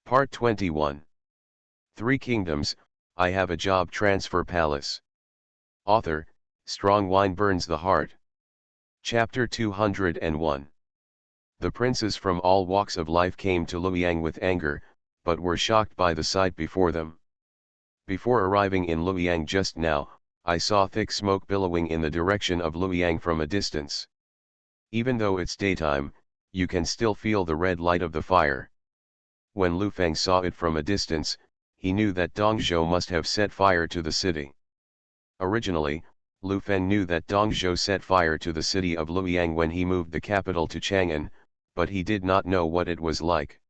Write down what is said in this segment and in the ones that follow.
Part 21. Three Kingdoms, I Have a Job Transfer Palace. Author, Strong Wine Burns the Heart. Chapter 201. The princes from all walks of life came to Luoyang with anger, but were shocked by the sight before them. Before arriving in Luoyang just now, I saw thick smoke billowing in the direction of Luoyang from a distance. Even though it's daytime, you can still feel the red light of the fire. When Lu Feng saw it from a distance, he knew that Dong Zhou must have set fire to the city. Originally, Lu Feng knew that Dong Zhou set fire to the city of Luoyang when he moved the capital to Chang'an, but he did not know what it was like.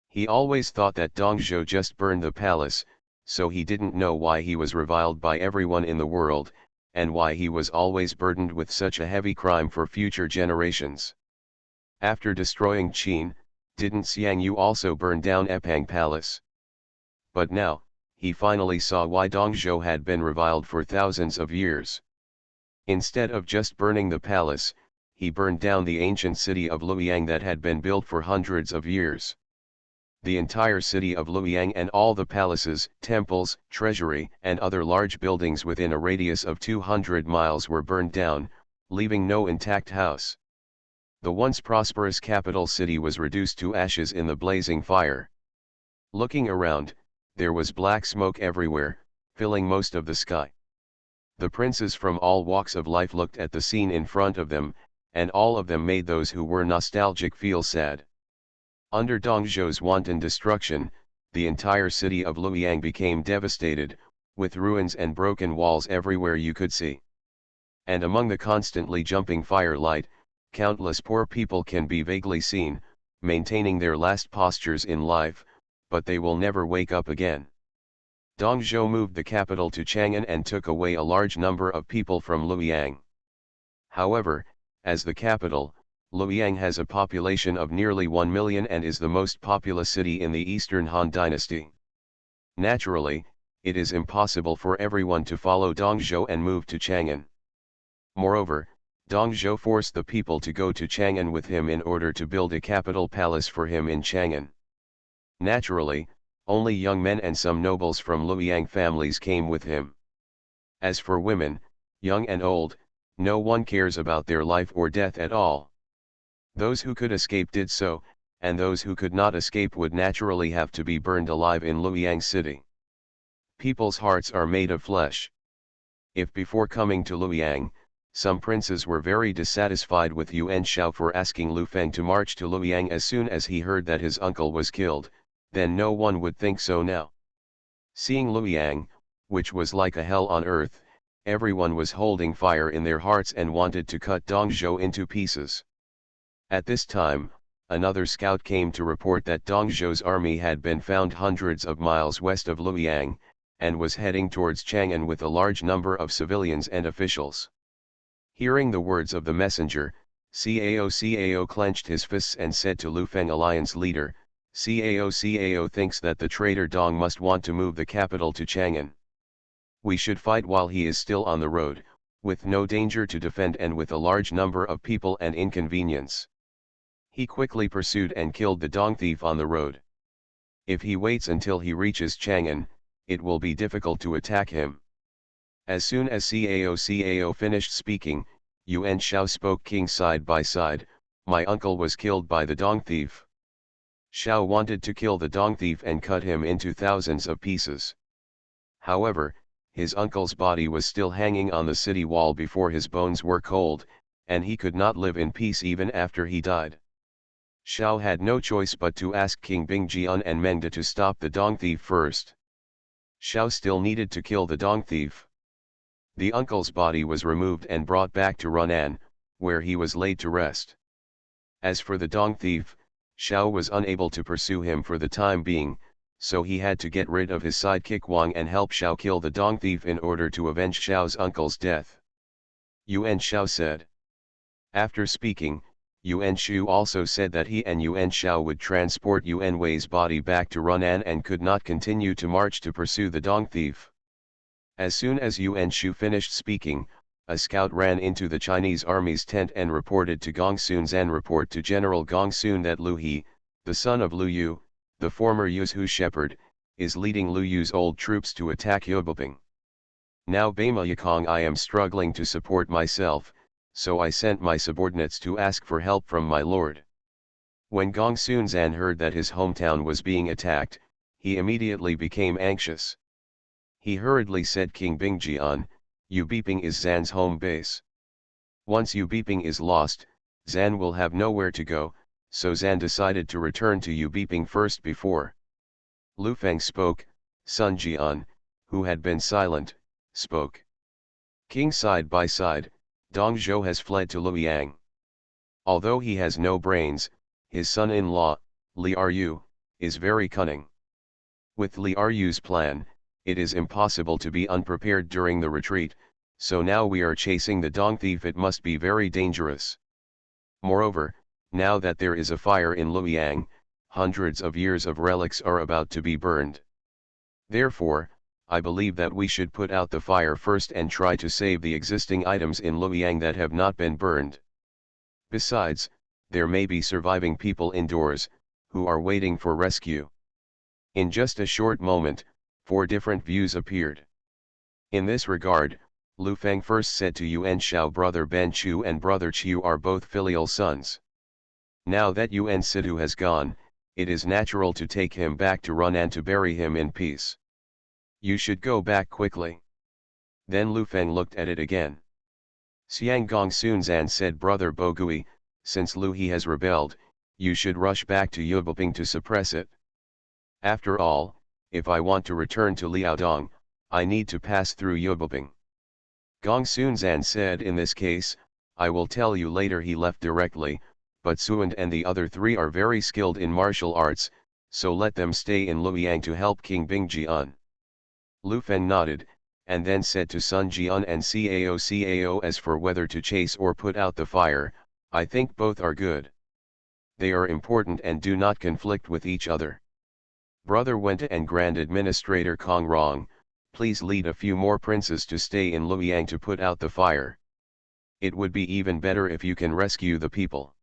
He always thought that Dong Zhou just burned the palace, so he didn't know why he was reviled by everyone in the world, and why he was always burdened with such a heavy crime for future generations. After destroying Qin, didn't Xiang Yu also burn down Epang Palace? But now, he finally saw why Dong Zhou had been reviled for thousands of years. Instead of just burning the palace, he burned down the ancient city of Luoyang that had been built for hundreds of years. The entire city of Luoyang and all the palaces, temples, treasury, and other large buildings within a radius of 200 miles were burned down, leaving no intact house. The once prosperous capital city was reduced to ashes in the blazing fire. Looking around, there was black smoke everywhere, filling most of the sky. The princes from all walks of life looked at the scene in front of them, and all of them made those who were nostalgic feel sad. Under Dong Zhou's wanton destruction, the entire city of Luoyang became devastated, with ruins and broken walls everywhere you could see. And among the constantly jumping firelight, countless poor people can be vaguely seen, maintaining their last postures in life, but they will never wake up again. Dong Zhou moved the capital to Chang'an and took away a large number of people from Luoyang. However, as the capital, Luoyang has a population of nearly 1 million and is the most populous city in the Eastern Han Dynasty. Naturally, it is impossible for everyone to follow Dong Zhou and move to Chang'an. Moreover, Dong Zhou forced the people to go to Chang'an with him in order to build a capital palace for him in Chang'an. Naturally, only young men and some nobles from Luoyang families came with him. As for women, young and old, no one cares about their life or death at all. Those who could escape did so, and those who could not escape would naturally have to be burned alive in Luoyang city. People's hearts are made of flesh. If before coming to Luoyang, some princes were very dissatisfied with Yuan Shao for asking Lu Feng to march to Luoyang as soon as he heard that his uncle was killed, then no one would think so now. Seeing Luoyang, which was like a hell on earth, everyone was holding fire in their hearts and wanted to cut Dong Zhou into pieces. At this time, another scout came to report that Dong Zhou's army had been found hundreds of miles west of Luoyang, and was heading towards Chang'an with a large number of civilians and officials. Hearing the words of the messenger, Cao clenched his fists and said to Lu Feng alliance leader, Cao thinks that the traitor Dong must want to move the capital to Chang'an. We should fight while he is still on the road, with no danger to defend and with a large number of people and inconvenience. He quickly pursued and killed the Dong thief on the road. If he waits until he reaches Chang'an, it will be difficult to attack him. As soon as Cao finished speaking, Yuan Shao spoke king side by side, my uncle was killed by the Dong thief. Shao wanted to kill the Dong thief and cut him into thousands of pieces. However, his uncle's body was still hanging on the city wall before his bones were cold, and he could not live in peace even after he died. Shao had no choice but to ask King Bingjian and Mengda to stop the Dong thief first. Shao still needed to kill the Dong thief. The uncle's body was removed and brought back to Runan, where he was laid to rest. As for the Dong thief, Shao was unable to pursue him for the time being, so he had to get rid of his sidekick Wang and help Shao kill the Dong thief in order to avenge Shao's uncle's death. Yuan Shao said. After speaking, Yuan Shu also said that he and Yuan Shao would transport Yuan Wei's body back to Runan and could not continue to march to pursue the Dong thief. As soon as Yuan Shu finished speaking, a scout ran into the Chinese army's tent and reported to Gongsun Zan report to General Gongsun that Lu He, the son of Lu Yu, the former Yuzhu shepherd, is leading Lu Yu's old troops to attack Yubelping. Now Bama Yakong, I am struggling to support myself, so I sent my subordinates to ask for help from my lord. When Gong Sunzan heard that his hometown was being attacked, he immediately became anxious. He hurriedly said, King Bingjian, Yubiping is Zan's home base. Once Yubiping is lost, Zan will have nowhere to go, so Zan decided to return to Yubiping first before. Lu Feng spoke. Sun Jian, who had been silent, spoke. King, side by side, Dong Zhou has fled to Luoyang. Although he has no brains, his son-in-law, Li Ryu, is very cunning. With Li Ryu's plan, it is impossible to be unprepared during the retreat, so now we are chasing the Dong thief. It must be very dangerous. Moreover, now that there is a fire in Luoyang, hundreds of years of relics are about to be burned. Therefore, I believe that we should put out the fire first and try to save the existing items in Luoyang that have not been burned. Besides, there may be surviving people indoors, who are waiting for rescue. In just a short moment, 4 different views appeared. In this regard, Lu Feng first said to Yuan Shao, brother Ben Chu and brother Chiu are both filial sons. Now that Yuan Sidu has gone, it is natural to take him back to Run and to bury him in peace. You should go back quickly. Then Lu Feng looked at it again. Xiang Gong Sunzan said, brother Bogui, since Lu He has rebelled, you should rush back to Yubelping to suppress it. After all, if I want to return to Liaodong, I need to pass through Yubelping. Gong Sunzan said, in this case, I will tell you later. He left directly, but Suand and the other 3 are very skilled in martial arts, so let them stay in Luoyang to help King Bingjian. Lu Feng nodded, and then said to Sun Jian and Cao, as for whether to chase or put out the fire, I think both are good. They are important and do not conflict with each other. Brother Wenta and Grand Administrator Kong Rong, please lead a few more princes to stay in Luoyang to put out the fire. It would be even better if you can rescue the people.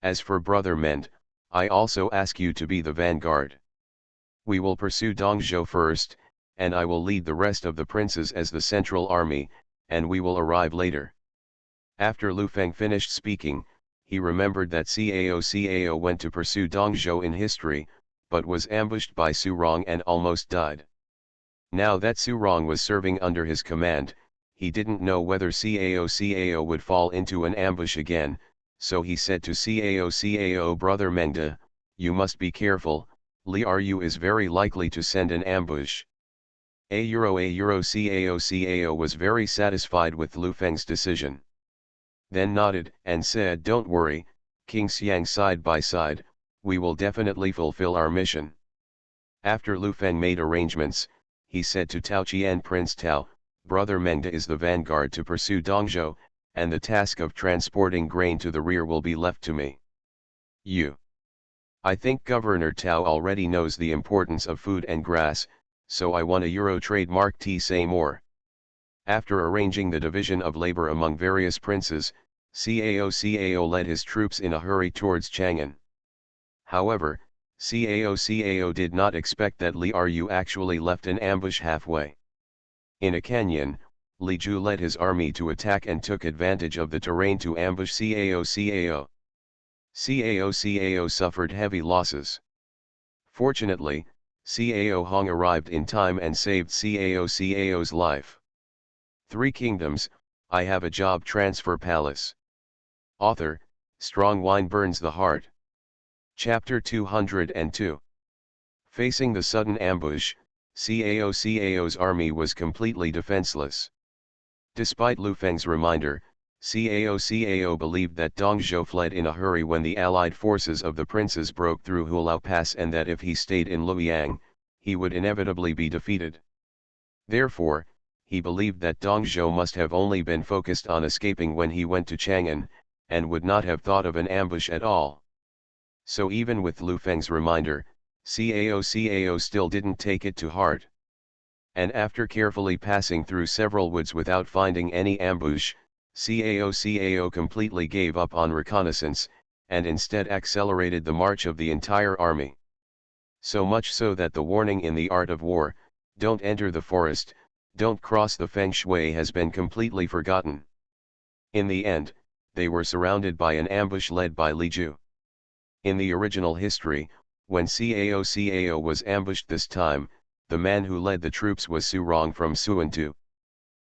As for Brother Mend, I also ask you to be the vanguard. We will pursue Dongzhou first, and I will lead the rest of the princes as the central army, and we will arrive later. After Lu Feng finished speaking, he remembered that Cao went to pursue Dongzhou in history, but was ambushed by Su Rong and almost died. Now that Su Rong was serving under his command, he didn't know whether Cao would fall into an ambush again, so he said to Cao, brother Mengda, you must be careful, Li Ryu is very likely to send an ambush. Cao was very satisfied with Lu Feng's decision. Then nodded and said, don't worry, King Xiang, side by side, we will definitely fulfill our mission. After Lu Feng made arrangements, he said to Tao Qian, Prince Tao, brother Mengda is the vanguard to pursue Dongzhou, and the task of transporting grain to the rear will be left to me. I think Governor Tao already knows the importance of food and grass, so I want a Euro trademark T. Say more. After arranging the division of labor among various princes, Cao led his troops in a hurry towards Chang'an. However, Cao did not expect that Li Ryu actually left an ambush halfway. In a canyon, Li Ju led his army to attack and took advantage of the terrain to ambush Cao. Cao suffered heavy losses. Fortunately, Cao Hong arrived in time and saved Cao's life. 3 Kingdoms, I Have a Job Transfer Palace. Author, Strong Wine Burns the Heart. Chapter 202. Facing the sudden ambush, Cao's army was completely defenseless. Despite Lu Feng's reminder, Cao believed that Dongzhou fled in a hurry when the allied forces of the princes broke through Hulao Pass, and that if he stayed in Luoyang, he would inevitably be defeated. Therefore, he believed that Dongzhou must have only been focused on escaping when he went to Chang'an, and would not have thought of an ambush at all. So even with Lu Feng's reminder, Cao still didn't take it to heart. And after carefully passing through several woods without finding any ambush, Cao completely gave up on reconnaissance, and instead accelerated the march of the entire army. So much so that the warning in the art of war, "Don't enter the forest, don't cross the feng shui," has been completely forgotten. In the end, they were surrounded by an ambush led by Li Ju. In the original history, when Cao was ambushed this time, the man who led the troops was Su Rong from Suantu.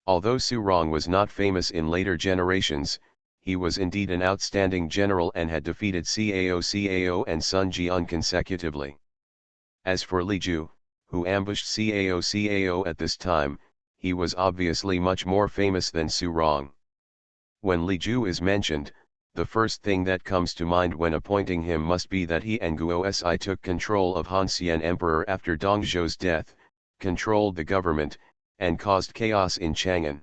Although Su Rong was not famous in later generations, he was indeed an outstanding general and had defeated Cao and Sun Jian consecutively. As for Li Ju, who ambushed Cao at this time, he was obviously much more famous than Su Rong. When Li Ju is mentioned, the first thing that comes to mind when appointing him must be that he and Guo Si took control of Han Xian Emperor after Dong Zhou's death, controlled the government, and caused chaos in Chang'an.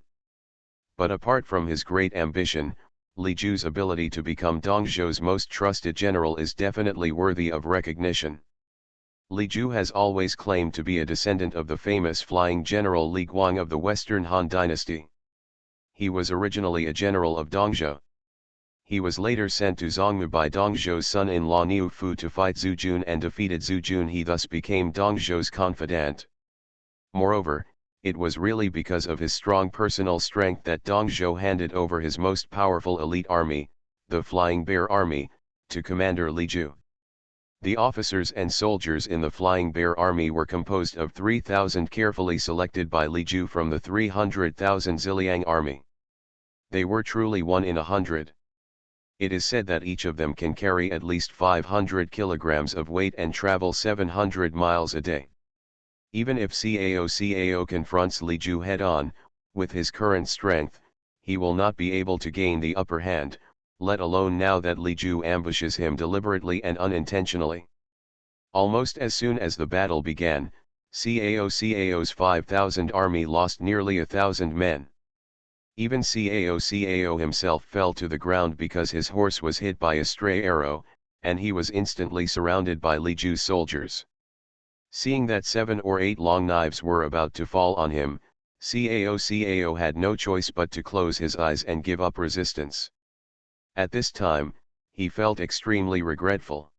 But apart from his great ambition, Li Ju's ability to become Dong Zhou's most trusted general is definitely worthy of recognition. Li Ju has always claimed to be a descendant of the famous flying general Li Guang of the Western Han dynasty. He was originally a general of Dongzhou. He was later sent to Zhongmu by Dongzhou's son-in-law Niu Fu to fight Zhu Jun and defeated Zhu Jun. He thus became Dongzhou's confidant. Moreover, it was really because of his strong personal strength that Dongzhou handed over his most powerful elite army, the Flying Bear Army, to Commander Li Ju. The officers and soldiers in the Flying Bear Army were composed of 3,000 carefully selected by Li Ju from the 300,000 Ziliang Army. They were truly 1 in 100. It is said that each of them can carry at least 500 kilograms of weight and travel 700 miles a day. Even if Cao confronts Li Ju head-on, with his current strength, he will not be able to gain the upper hand, let alone now that Li Ju ambushes him deliberately and unintentionally. Almost as soon as the battle began, Cao's 5,000 army lost nearly 1,000 men. Even Cao himself fell to the ground because his horse was hit by a stray arrow, and he was instantly surrounded by Li Ju's soldiers. Seeing that 7 or 8 long knives were about to fall on him, Cao had no choice but to close his eyes and give up resistance. At this time, he felt extremely regretful.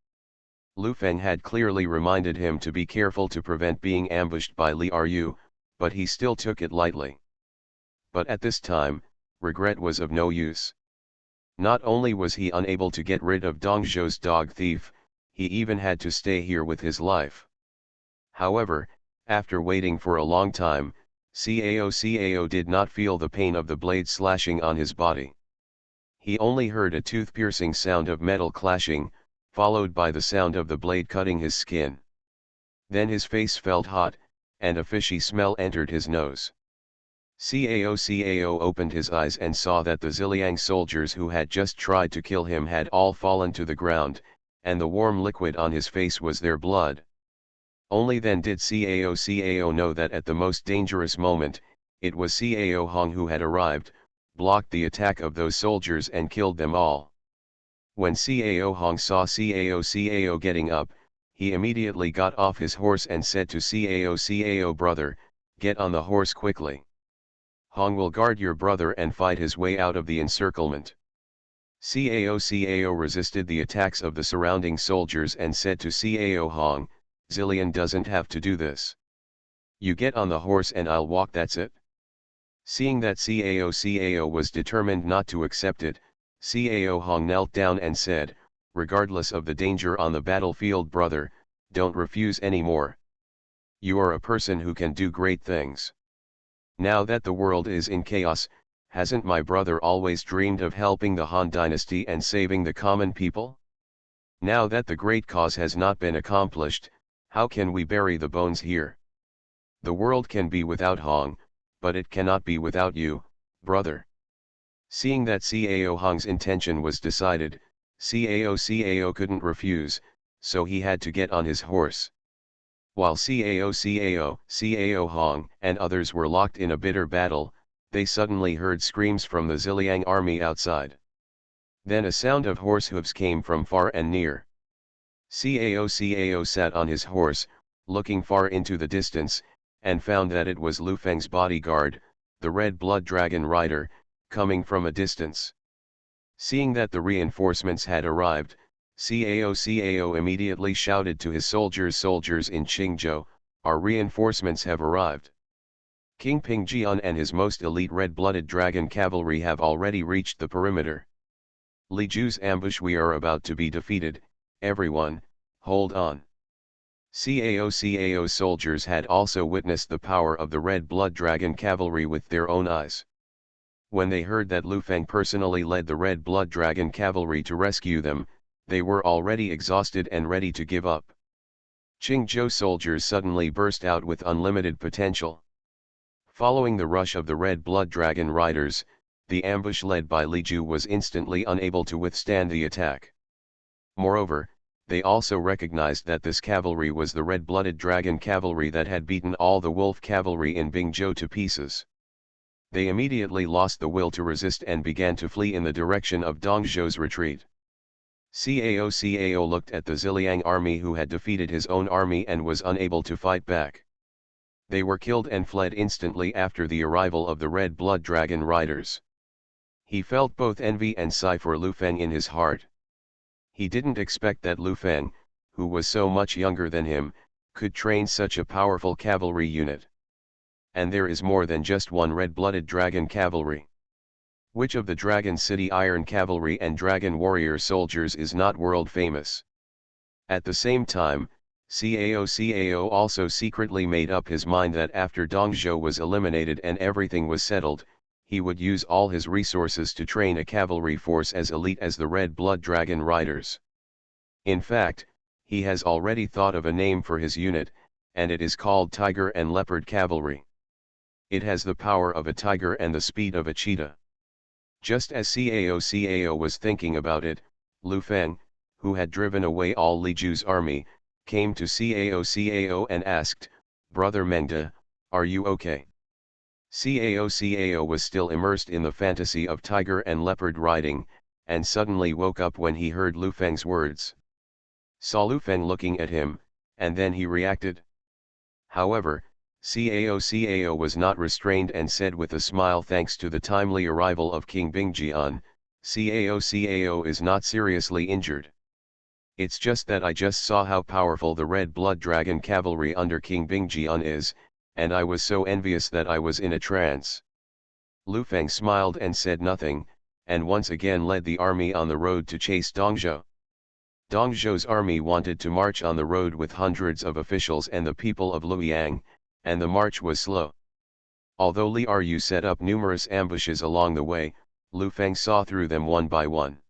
Lu Feng had clearly reminded him to be careful to prevent being ambushed by Li Ru, but he still took it lightly. But at this time, regret was of no use. Not only was he unable to get rid of Dongzhou's dog thief, he even had to stay here with his life. However, after waiting for a long time, Cao did not feel the pain of the blade slashing on his body. He only heard a tooth-piercing sound of metal clashing, followed by the sound of the blade cutting his skin. Then his face felt hot, and a fishy smell entered his nose. Cao opened his eyes and saw that the Ziliang soldiers who had just tried to kill him had all fallen to the ground, and the warm liquid on his face was their blood. Only then did Cao know that at the most dangerous moment, it was Cao Hong who had arrived, blocked the attack of those soldiers and killed them all. When Cao Hong saw Cao getting up, he immediately got off his horse and said to Cao, "Brother, get on the horse quickly. Hong will guard your brother and fight his way out of the encirclement." Cao resisted the attacks of the surrounding soldiers and said to Cao Hong, "Zillion doesn't have to do this. You get on the horse and I'll walk, that's it." Seeing that Cao was determined not to accept it, Cao Hong knelt down and said, "Regardless of the danger on the battlefield, brother, don't refuse anymore. You are a person who can do great things. Now that the world is in chaos, hasn't my brother always dreamed of helping the Han dynasty and saving the common people? Now that the great cause has not been accomplished, how can we bury the bones here? The world can be without Hong, but it cannot be without you, brother." Seeing that Cao Hong's intention was decided, Cao couldn't refuse, so he had to get on his horse. While Cao Hong, and others were locked in a bitter battle, they suddenly heard screams from the Ziliang army outside. Then a sound of horse hooves came from far and near. Cao sat on his horse, looking far into the distance, and found that it was Lu Feng's bodyguard, the Red Blood Dragon rider, coming from a distance. Seeing that the reinforcements had arrived, Cao immediately shouted to his soldiers in Qingzhou, our reinforcements have arrived. King Pingjian and his most elite red-blooded dragon cavalry have already reached the perimeter. Li Ju's ambush, we are about to be defeated, everyone, hold on. Cao's soldiers had also witnessed the power of the red-blood dragon cavalry with their own eyes. When they heard that Lu Feng personally led the red-blood dragon cavalry to rescue them, they were already exhausted and ready to give up. Qingzhou soldiers suddenly burst out with unlimited potential. Following the rush of the red-blood dragon riders, the ambush led by Li Ju was instantly unable to withstand the attack. Moreover, they also recognized that this cavalry was the red-blooded dragon cavalry that had beaten all the wolf cavalry in Bingzhou to pieces. They immediately lost the will to resist and began to flee in the direction of Dongzhou's retreat. Cao looked at the Ziliang army who had defeated his own army and was unable to fight back. They were killed and fled instantly after the arrival of the red blood dragon riders. He felt both envy and sigh for Lu Feng in his heart. He didn't expect that Lu Feng, who was so much younger than him, could train such a powerful cavalry unit. And there is more than just one red-blooded dragon cavalry. Which of the Dragon City Iron Cavalry and Dragon Warrior soldiers is not world famous? At the same time, Cao also secretly made up his mind that after Dongzhou was eliminated and everything was settled, he would use all his resources to train a cavalry force as elite as the Red Blood Dragon Riders. In fact, he has already thought of a name for his unit, and it is called Tiger and Leopard Cavalry. It has the power of a tiger and the speed of a cheetah. Just as Cao was thinking about it, Lu Feng, who had driven away all Li Ju's army, came to Cao and asked, "Brother Mengde, are you okay?" Cao was still immersed in the fantasy of tiger and leopard riding, and suddenly woke up when he heard Lu Feng's words. Saw Lu Feng looking at him, and then he reacted. However, Cao was not restrained and said with a smile, "Thanks to the timely arrival of King Bingjian, Cao is not seriously injured. It's just that I just saw how powerful the red blood dragon cavalry under King Bingjian is, and I was so envious that I was in a trance." Lu Feng smiled and said nothing, and once again led the army on the road to chase Dongzhou. Dongzhou's army wanted to march on the road with hundreds of officials and the people of Luoyang, and the march was slow. Although Li Ru set up numerous ambushes along the way, Lu Feng saw through them one by one.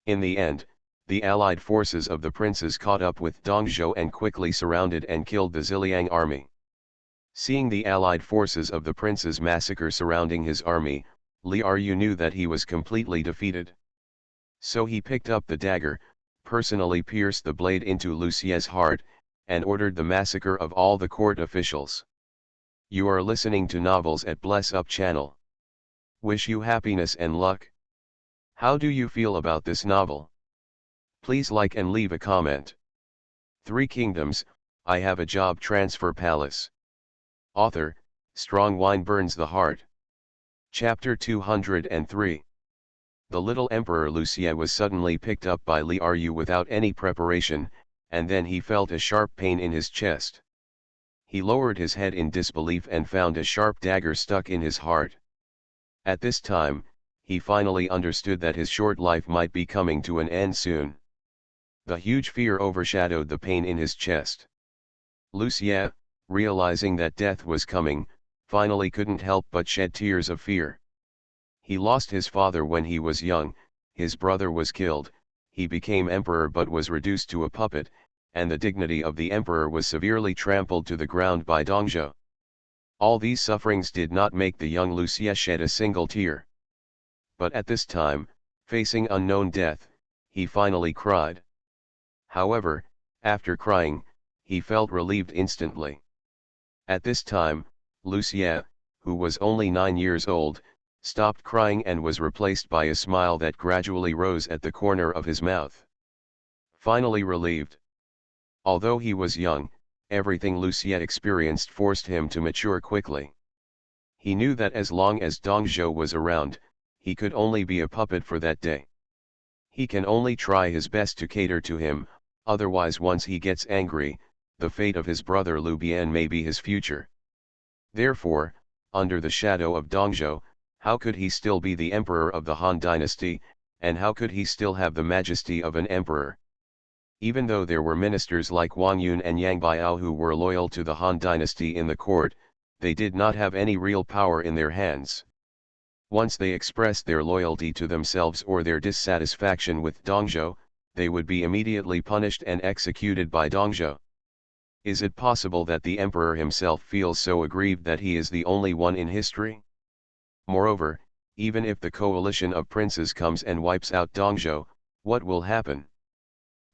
In the end, the allied forces of the princes caught up with Dongzhou and quickly surrounded and killed the Ziliang army. Seeing the allied forces of the princes massacre surrounding his army, Li Ru knew that he was completely defeated. So he picked up the dagger, personally pierced the blade into Lu Xie's heart, and ordered the massacre of all the court officials. You are listening to Novels at Bless Up channel. Wish you happiness and luck. How do you feel about this novel? Please like and leave a comment. Three Kingdoms, I Have a Job Transfer Palace. Author, Strong Wine Burns the Heart. Chapter 203. The little Emperor Lu Xie was suddenly picked up by Li Ru without any preparation, and then he felt a sharp pain in his chest. He lowered his head in disbelief and found a sharp dagger stuck in his heart. At this time, he finally understood that his short life might be coming to an end soon. The huge fear overshadowed the pain in his chest. Lu Xie, realizing that death was coming, finally couldn't help but shed tears of fear. He lost his father when he was young, his brother was killed, he became emperor but was reduced to a puppet, and the dignity of the emperor was severely trampled to the ground by Dongzhou. All these sufferings did not make the young Lu Xie shed a single tear. But at this time, facing unknown death, he finally cried. However, after crying, he felt relieved instantly. At this time, Lu Xie, who was only 9 years old, stopped crying and was replaced by a smile that gradually rose at the corner of his mouth. Finally relieved. Although he was young, everything Lu Xie experienced forced him to mature quickly. He knew that as long as Dongzhou was around, he could only be a puppet for that day. He can only try his best to cater to him, otherwise once he gets angry, the fate of his brother Liu Bian may be his future. Therefore, under the shadow of Dongzhou, how could he still be the emperor of the Han dynasty, and how could he still have the majesty of an emperor? Even though there were ministers like Wang Yun and Yang Biao who were loyal to the Han dynasty in the court, they did not have any real power in their hands. Once they expressed their loyalty to themselves or their dissatisfaction with Dongzhou, they would be immediately punished and executed by Dongzhou. Is it possible that the emperor himself feels so aggrieved that he is the only one in history? Moreover, even if the coalition of princes comes and wipes out Dongzhou, what will happen?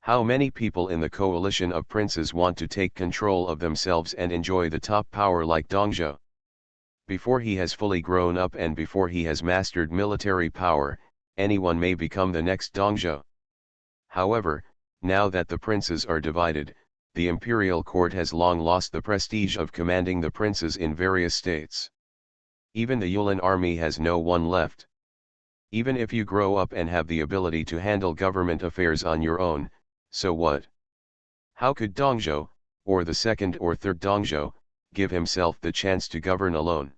How many people in the coalition of princes want to take control of themselves and enjoy the top power like Dongzhou? Before he has fully grown up and before he has mastered military power, anyone may become the next Dongzhou. However, now that the princes are divided, the imperial court has long lost the prestige of commanding the princes in various states. Even the Yuan army has no one left. Even if you grow up and have the ability to handle government affairs on your own, so what? How could Dongzhou, or the second or third Dongzhou, give himself the chance to govern alone?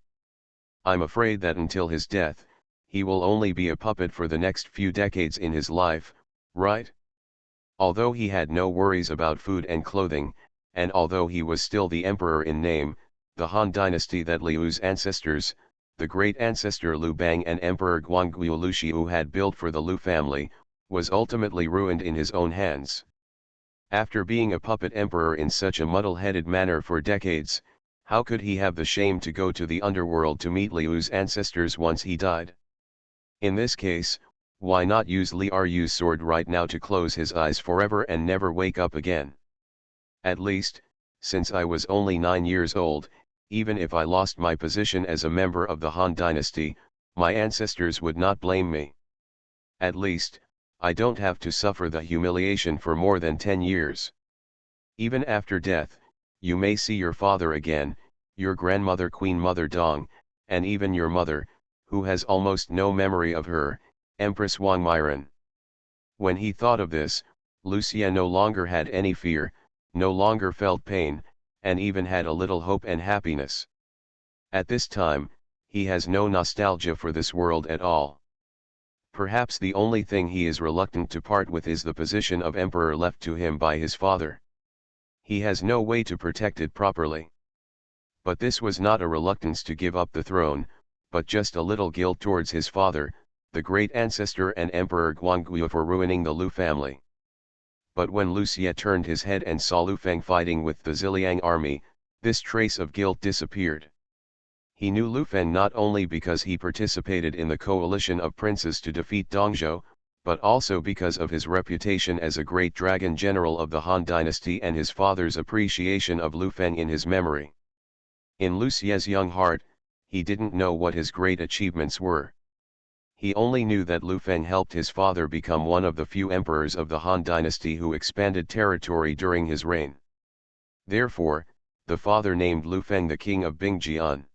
I'm afraid that until his death, he will only be a puppet for the next few decades in his life, right? Although he had no worries about food and clothing, and although he was still the emperor in name, the Han dynasty that Liu's ancestors, the great ancestor Liu Bang and Emperor Guanggu Lu Xiu had built for the Liu family, was ultimately ruined in his own hands. After being a puppet emperor in such a muddle-headed manner for decades, how could he have the shame to go to the underworld to meet Liu's ancestors once he died? In this case, why not use Liu's sword right now to close his eyes forever and never wake up again? At least, since I was only 9 years old, even if I lost my position as a member of the Han dynasty, my ancestors would not blame me. At least, I don't have to suffer the humiliation for more than 10 years. Even after death, you may see your father again, your grandmother Queen Mother Dong, and even your mother, who has almost no memory of her, Empress Wang Miran. When he thought of this, Liu Xie no longer had any fear, no longer felt pain, and even had a little hope and happiness. At this time, he has no nostalgia for this world at all. Perhaps the only thing he is reluctant to part with is the position of emperor left to him by his father. He has no way to protect it properly. But this was not a reluctance to give up the throne, but just a little guilt towards his father, the great ancestor and Emperor Guanggu, for ruining the Liu family. But when Liu Xie turned his head and saw Liu Feng fighting with the Ziliang army, this trace of guilt disappeared. He knew Liu Feng not only because he participated in the coalition of princes to defeat Dongzhou, but also because of his reputation as a great dragon general of the Han dynasty and his father's appreciation of Liu Feng in his memory. In Liu Xie's young heart, he didn't know what his great achievements were. He only knew that Liu Feng helped his father become one of the few emperors of the Han dynasty who expanded territory during his reign. Therefore, the father named Liu Feng the king of Bingjian.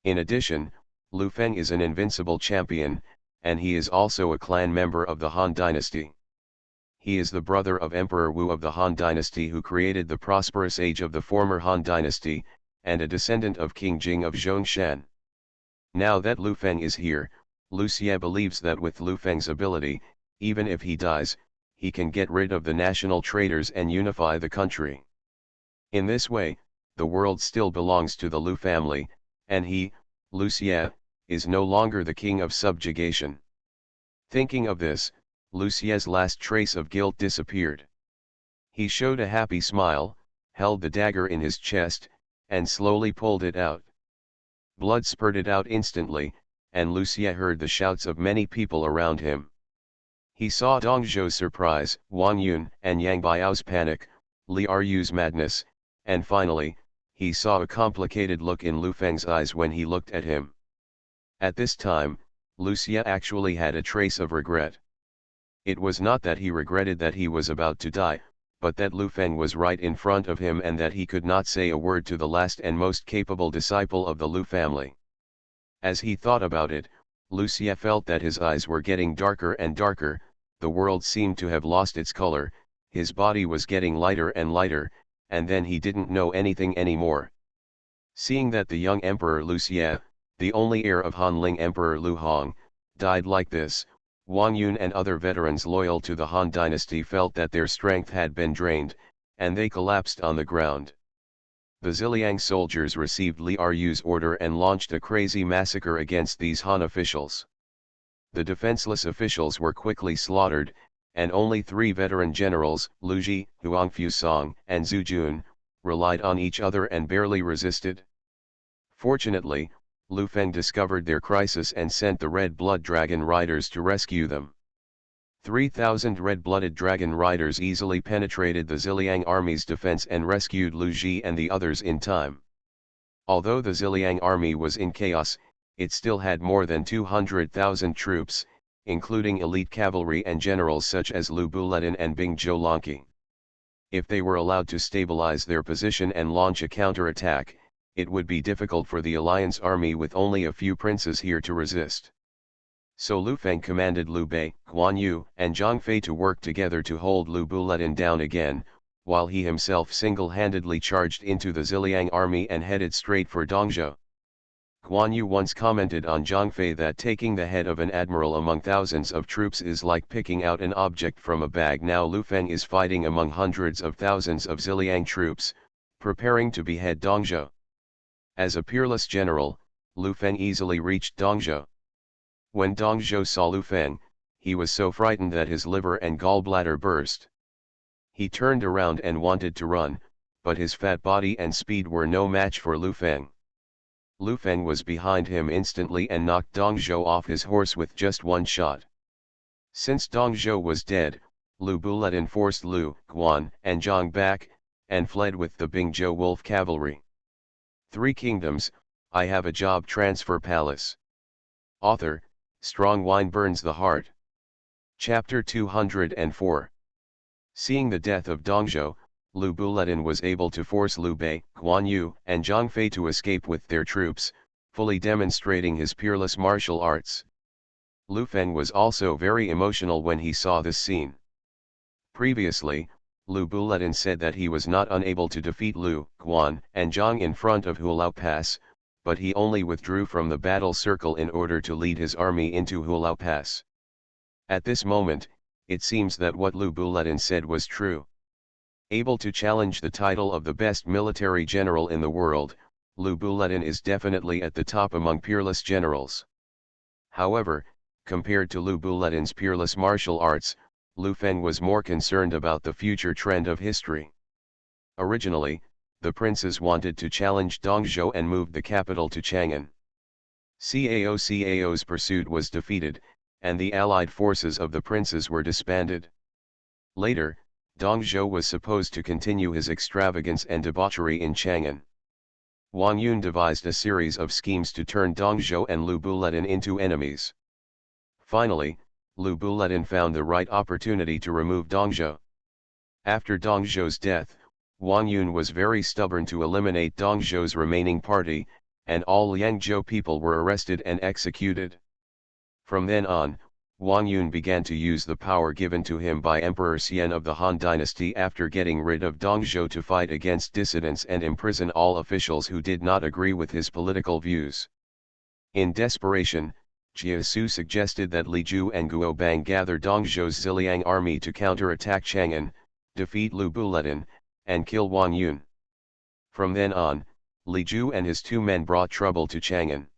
In addition, Liu Feng is an invincible champion, and he is also a clan member of the Han dynasty. He is the brother of Emperor Wu of the Han dynasty who created the prosperous age of the former Han dynasty, and a descendant of King Jing of Zhongshan. Now that Liu Feng is here, Liu Xie believes that with Liu Feng's ability, even if he dies, he can get rid of the national traitors and unify the country. In this way, the world still belongs to the Liu family, and he, Liu Xie, is no longer the king of subjugation. Thinking of this, Liu Xie's last trace of guilt disappeared. He showed a happy smile, held the dagger in his chest, and slowly pulled it out. Blood spurted out instantly, and Liu Xie heard the shouts of many people around him. He saw Dongzhou's surprise, Wang Yun and Yang Biao's panic, Liu's madness, and finally, he saw a complicated look in Liu Feng's eyes when he looked at him. At this time, Liu Xie actually had a trace of regret. It was not that he regretted that he was about to die, but that Liu Feng was right in front of him and that he could not say a word to the last and most capable disciple of the Liu family. As he thought about it, Liu Xie felt that his eyes were getting darker and darker, the world seemed to have lost its color, his body was getting lighter and lighter, and then he didn't know anything anymore. Seeing that the young Emperor Lu Xie, the only heir of Han Ling Emperor Lu Hong, died like this, Wang Yun and other veterans loyal to the Han dynasty felt that their strength had been drained, and they collapsed on the ground. The Ziliang soldiers received Li Ru's order and launched a crazy massacre against these Han officials. The defenseless officials were quickly slaughtered, and only 3 veteran generals, Lu Ji, Huang Fusong, and Zhu Jun, relied on each other and barely resisted. Fortunately, Lu Feng discovered their crisis and sent the Red Blood Dragon Riders to rescue them. 3,000 red-blooded dragon riders easily penetrated the Ziliang army's defense and rescued Lu Ji and the others in time. Although the Ziliang army was in chaos, it still had more than 200,000 troops, including elite cavalry and generals such as Lu Buletin and Bing Zhou. If they were allowed to stabilize their position and launch a counterattack, it would be difficult for the alliance army with only a few princes here to resist. So Lu Feng commanded Liu Bei, Guan Yu, and Zhang Fei to work together to hold Lu Buletin down again, while he himself single-handedly charged into the Ziliang army and headed straight for Dongzhou. Guan Yu once commented on Zhang Fei that taking the head of an admiral among thousands of troops is like picking out an object from a bag. Now Lu Feng is fighting among hundreds of thousands of Ziliang troops, preparing to behead Dongzhou. As a peerless general, Lu Feng easily reached Dongzhou. When Dongzhou saw Lu Feng, he was so frightened that his liver and gallbladder burst. He turned around and wanted to run, but his fat body and speed were no match for Lu Feng. Lu Feng was behind him instantly and knocked Dongzhou off his horse with just one shot. Since Dongzhou was dead, Lu Buletin forced Lu, Guan, and Zhang back, and fled with the Bingzhou wolf cavalry. 3 Kingdoms, I Have a Job Transfer Palace. Author, Strong Wine Burns the Heart. Chapter 204. Seeing the death of Dongzhou, Lu Buletin was able to force Liu Bei, Guan Yu, and Zhang Fei to escape with their troops, fully demonstrating his peerless martial arts. Lu Feng was also very emotional when he saw this scene. Previously, Lu Buletin said that he was not unable to defeat Lu, Guan, and Zhang in front of Hulao Pass, but he only withdrew from the battle circle in order to lead his army into Hulao Pass. At this moment, it seems that what Lu Buletin said was true. Able to challenge the title of the best military general in the world, Lu Buletin is definitely at the top among peerless generals. However, compared to Lu Buletin's peerless martial arts, Lu Feng was more concerned about the future trend of history. Originally, the princes wanted to challenge Dongzhou and moved the capital to Chang'an. Cao's pursuit was defeated, and the allied forces of the princes were disbanded. Later, Dongzhou was supposed to continue his extravagance and debauchery in Chang'an. Wang Yun devised a series of schemes to turn Dongzhou and Lu Buletin into enemies. Finally, Lu Buletin found the right opportunity to remove Dongzhou. After Dongzhou's death, Wang Yun was very stubborn to eliminate Dongzhou's remaining party, and all Liangzhou people were arrested and executed. From then on, Wang Yun began to use the power given to him by Emperor Xian of the Han dynasty after getting rid of Dongzhou to fight against dissidents and imprison all officials who did not agree with his political views. In desperation, Jiesu suggested that Li Ju and Guo Bang gather Dongzhou's Ziliang army to counterattack Chang'an, defeat Lu Buletin, and kill Wang Yun. From then on, Li Ju and his 2 men brought trouble to Chang'an.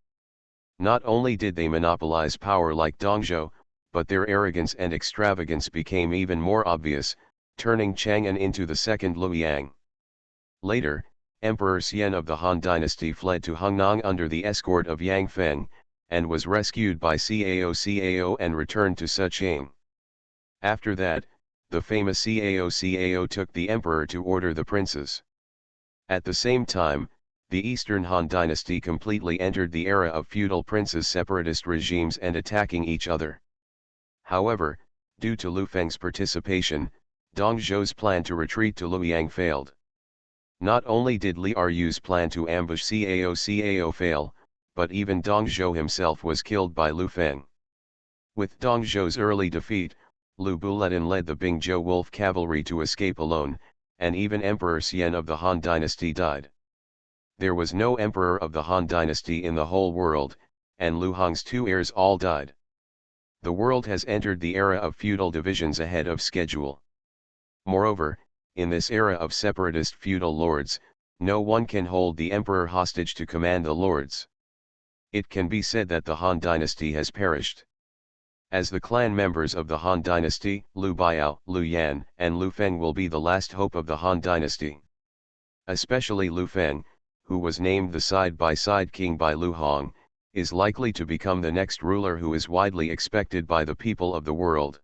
Not only did they monopolize power like Dongzhou, but their arrogance and extravagance became even more obvious, turning Chang'an into the second Luoyang. Later, Emperor Xian of the Han dynasty fled to Hungnang under the escort of Yang Feng, and was rescued by Cao and returned to Sicheng. After that, the famous Cao took the emperor to order the princes. At the same time, the Eastern Han dynasty completely entered the era of feudal princes, separatist regimes and attacking each other. However, due to Lu Feng's participation, Dongzhou's plan to retreat to Luoyang failed. Not only did Li Ru's plan to ambush Cao fail, but even Dongzhou himself was killed by Lu Feng. With Dongzhou's early defeat, Lu Buletin led the Bingzhou wolf cavalry to escape alone, and even Emperor Xian of the Han dynasty died. There was no emperor of the Han dynasty in the whole world, and Lu Hong's two heirs all died. The world has entered the era of feudal divisions ahead of schedule. Moreover, in this era of separatist feudal lords, no one can hold the emperor hostage to command the lords. It can be said that the Han dynasty has perished. As the clan members of the Han dynasty, Lu Biao, Lu Yan, and Lu Feng will be the last hope of the Han dynasty. Especially Lu Feng, who was named the side-by-side king by Lu Hong, is likely to become the next ruler who is widely expected by the people of the world.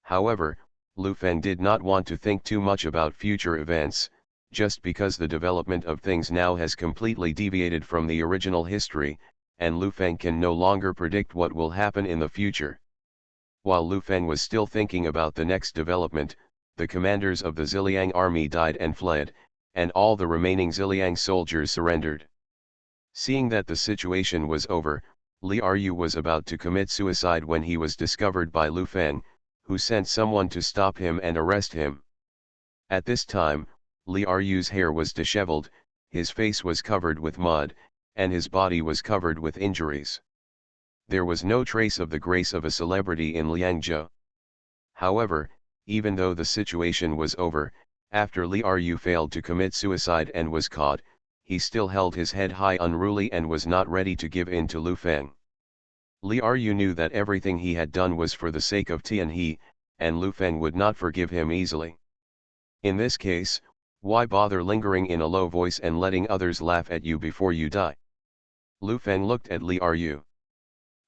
However, Lu Feng did not want to think too much about future events, just because the development of things now has completely deviated from the original history, and Lu Feng can no longer predict what will happen in the future. While Lu Feng was still thinking about the next development, the commanders of the Ziliang army died and fled, and all the remaining Ziliang soldiers surrendered. Seeing that the situation was over, Li Ryu was about to commit suicide when he was discovered by Lu Feng, who sent someone to stop him and arrest him. At this time, Li Ryu's hair was disheveled, his face was covered with mud, and his body was covered with injuries. There was no trace of the grace of a celebrity in Liangzhou. However, even though the situation was over, after Li Ryu failed to commit suicide and was caught, he still held his head high unruly and was not ready to give in to Lu Feng. Li Ryu knew that everything he had done was for the sake of Tianhe, and Lu Feng would not forgive him easily. In this case, why bother lingering in a low voice and letting others laugh at you before you die? Lu Feng looked at Li Ryu.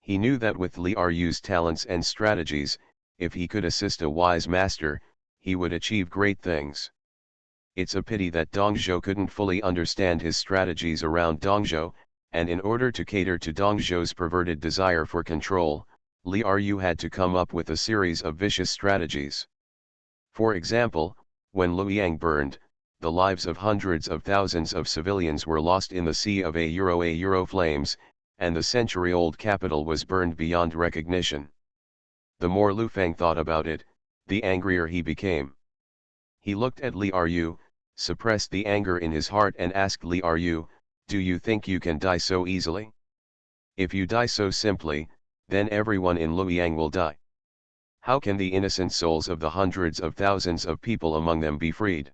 He knew that with Li Ryu's talents and strategies, if he could assist a wise master, he would achieve great things. It's a pity that Dongzhou couldn't fully understand his strategies around Dongzhou, and in order to cater to Dongzhou's perverted desire for control, Li Ryu had to come up with a series of vicious strategies. For example, when Luoyang burned, the lives of hundreds of thousands of civilians were lost in the sea of a flames, and the century-old capital was burned beyond recognition. The more Lu Feng thought about it, the angrier he became. He looked at Li Ryu, suppressed the anger in his heart and asked Li Ryu, "Do you think you can die so easily? If you die so simply, then everyone in Luoyang will die. How can the innocent souls of the hundreds of thousands of people among them be freed?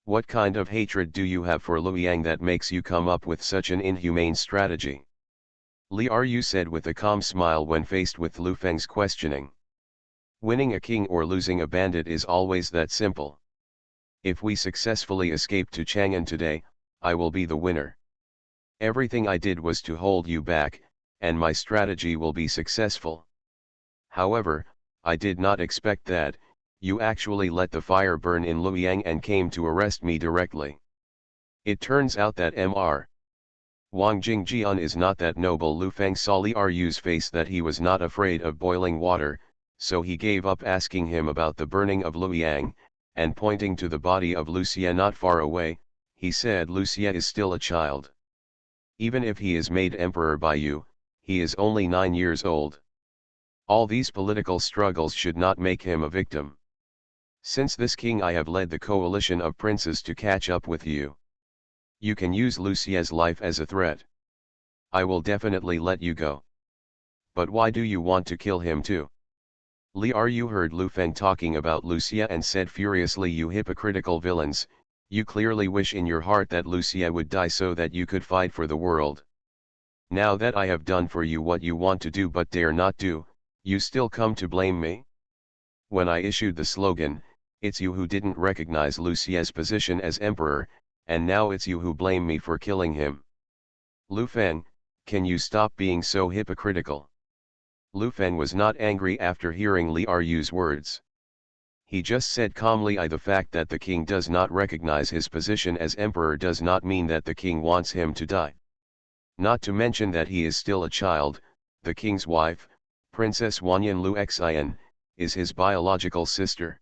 What kind of hatred do you have for Luoyang that makes you come up with such an inhumane strategy?" Li Ryu said with a calm smile when faced with Lu Feng's questioning. "Winning a king or losing a bandit is always that simple. If we successfully escape to Chang'an today, I will be the winner. Everything I did was to hold you back, and my strategy will be successful. However, I did not expect that you actually let the fire burn in Luoyang and came to arrest me directly. It turns out that Mr. Wang Jingjian is not that noble." Lu Feng saw Li Ryu's face that he was not afraid of boiling water, so he gave up asking him about the burning of Luoyang, and pointing to the body of Lucia not far away, he said, "Lucia is still a child. Even if he is made emperor by you, he is only 9 years old. All these political struggles should not make him a victim. Since this king I have led the coalition of princes to catch up with you. You can use Lucia's life as a threat. I will definitely let you go. But why do you want to kill him too?" Li Ryu heard Lu Feng talking about Lucia and said furiously, "You hypocritical villains, you clearly wish in your heart that Lucia would die so that you could fight for the world. Now that I have done for you what you want to do but dare not do, you still come to blame me? When I issued the slogan, it's you who didn't recognize Lucia's position as emperor, and now it's you who blame me for killing him. Lu Feng, can you stop being so hypocritical?" Lu Feng was not angry after hearing Li Ryu's words. He just said calmly, "The fact that the king does not recognize his position as emperor does not mean that the king wants him to die. Not to mention that he is still a child. The king's wife, Princess Wanyan Lu Xian, is his biological sister.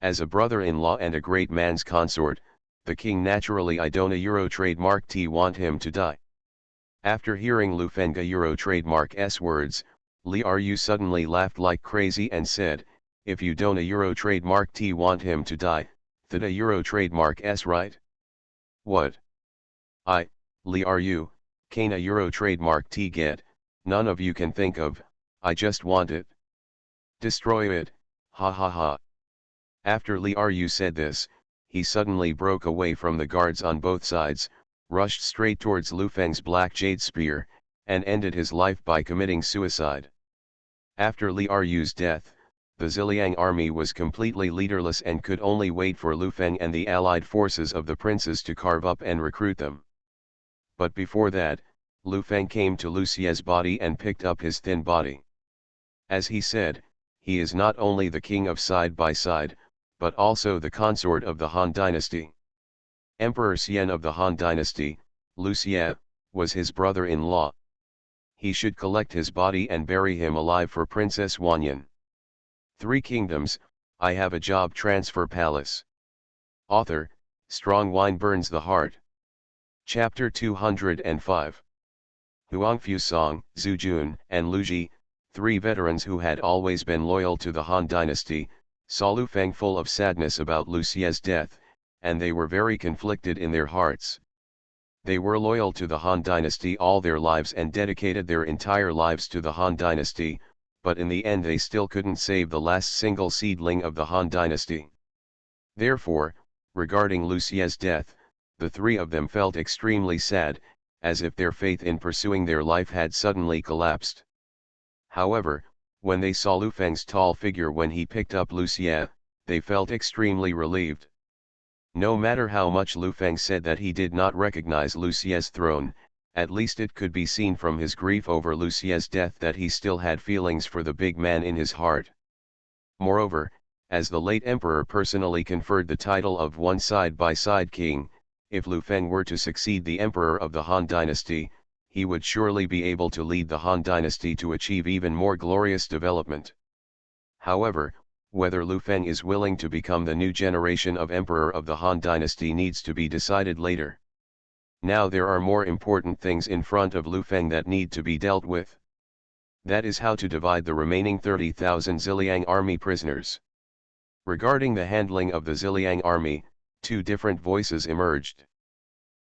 As a brother-in-law and a great man's consort, the king naturally I don't trademark T want him to die." After hearing Lu Feng trademark's words, Li Ryu suddenly laughed like crazy and said, if you don't a Euro trademark T want him to die, that a Euro trademark S right? What? Li are you, can a Euro trademark T get, none of you can think of, I just want it. Destroy it, ha ha ha. After Li Ryu said this, he suddenly broke away from the guards on both sides, rushed straight towards Lu Feng's black jade spear, and ended his life by committing suicide. After Li Ryu's death, the Ziliang army was completely leaderless and could only wait for Lu Feng and the allied forces of the princes to carve up and recruit them. But before that, Lu Feng came to Lu Xie's body and picked up his thin body. As he said, he is not only the king of Side by Side, but also the consort of the Han dynasty. Emperor Xian of the Han dynasty, Lu Xie, was his brother-in-law. He should collect his body and bury him alive for Princess Wanyan. 3 Kingdoms, I have a job transfer palace. Author, Strong Wine Burns the Heart. Chapter 205. Huangfu Song, Zhu Jun, and Lu Ji, 3 veterans who had always been loyal to the Han dynasty, saw Lu Feng full of sadness about Lu Xie's death, and they were very conflicted in their hearts. They were loyal to the Han dynasty all their lives and dedicated their entire lives to the Han dynasty, but in the end they still couldn't save the last single seedling of the Han dynasty. Therefore, regarding Lu Xie's death, the 3 of them felt extremely sad, as if their faith in pursuing their life had suddenly collapsed. However, when they saw Lu Feng's tall figure when he picked up Lu Xie, they felt extremely relieved. No matter how much Lu Feng said that he did not recognize Lu Xie's throne, at least it could be seen from his grief over Lu Xie's death that he still had feelings for the big man in his heart. Moreover, as the late emperor personally conferred the title of one side-by-side king, if Lu Feng were to succeed the emperor of the Han dynasty, he would surely be able to lead the Han dynasty to achieve even more glorious development. However, whether Lu Feng is willing to become the new generation of emperor of the Han dynasty needs to be decided later. Now there are more important things in front of Lu Feng that need to be dealt with. That is how to divide the remaining 30,000 Ziliang army prisoners. Regarding the handling of the Ziliang army, 2 different voices emerged.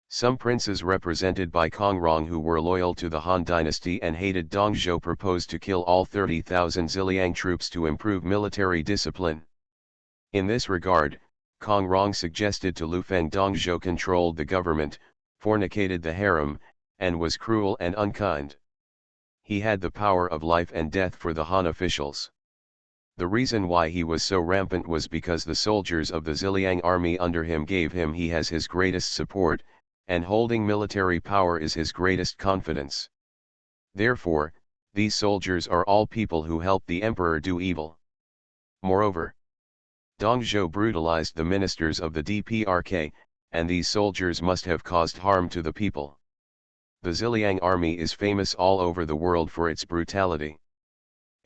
Some princes represented by Kongrong who were loyal to the Han dynasty and hated Dongzhou proposed to kill all 30,000 Ziliang troops to improve military discipline. In this regard, Kongrong suggested to Lu Feng Dongzhou controlled the government, fornicated the harem, and was cruel and unkind. He had the power of life and death for the Han officials. The reason why he was so rampant was because the soldiers of the Ziliang army under him gave him he has his greatest support, and holding military power is his greatest confidence. Therefore, these soldiers are all people who help the emperor do evil. Moreover, Dongzhou brutalized the ministers of the DPRK, and these soldiers must have caused harm to the people. The Ziliang army is famous all over the world for its brutality.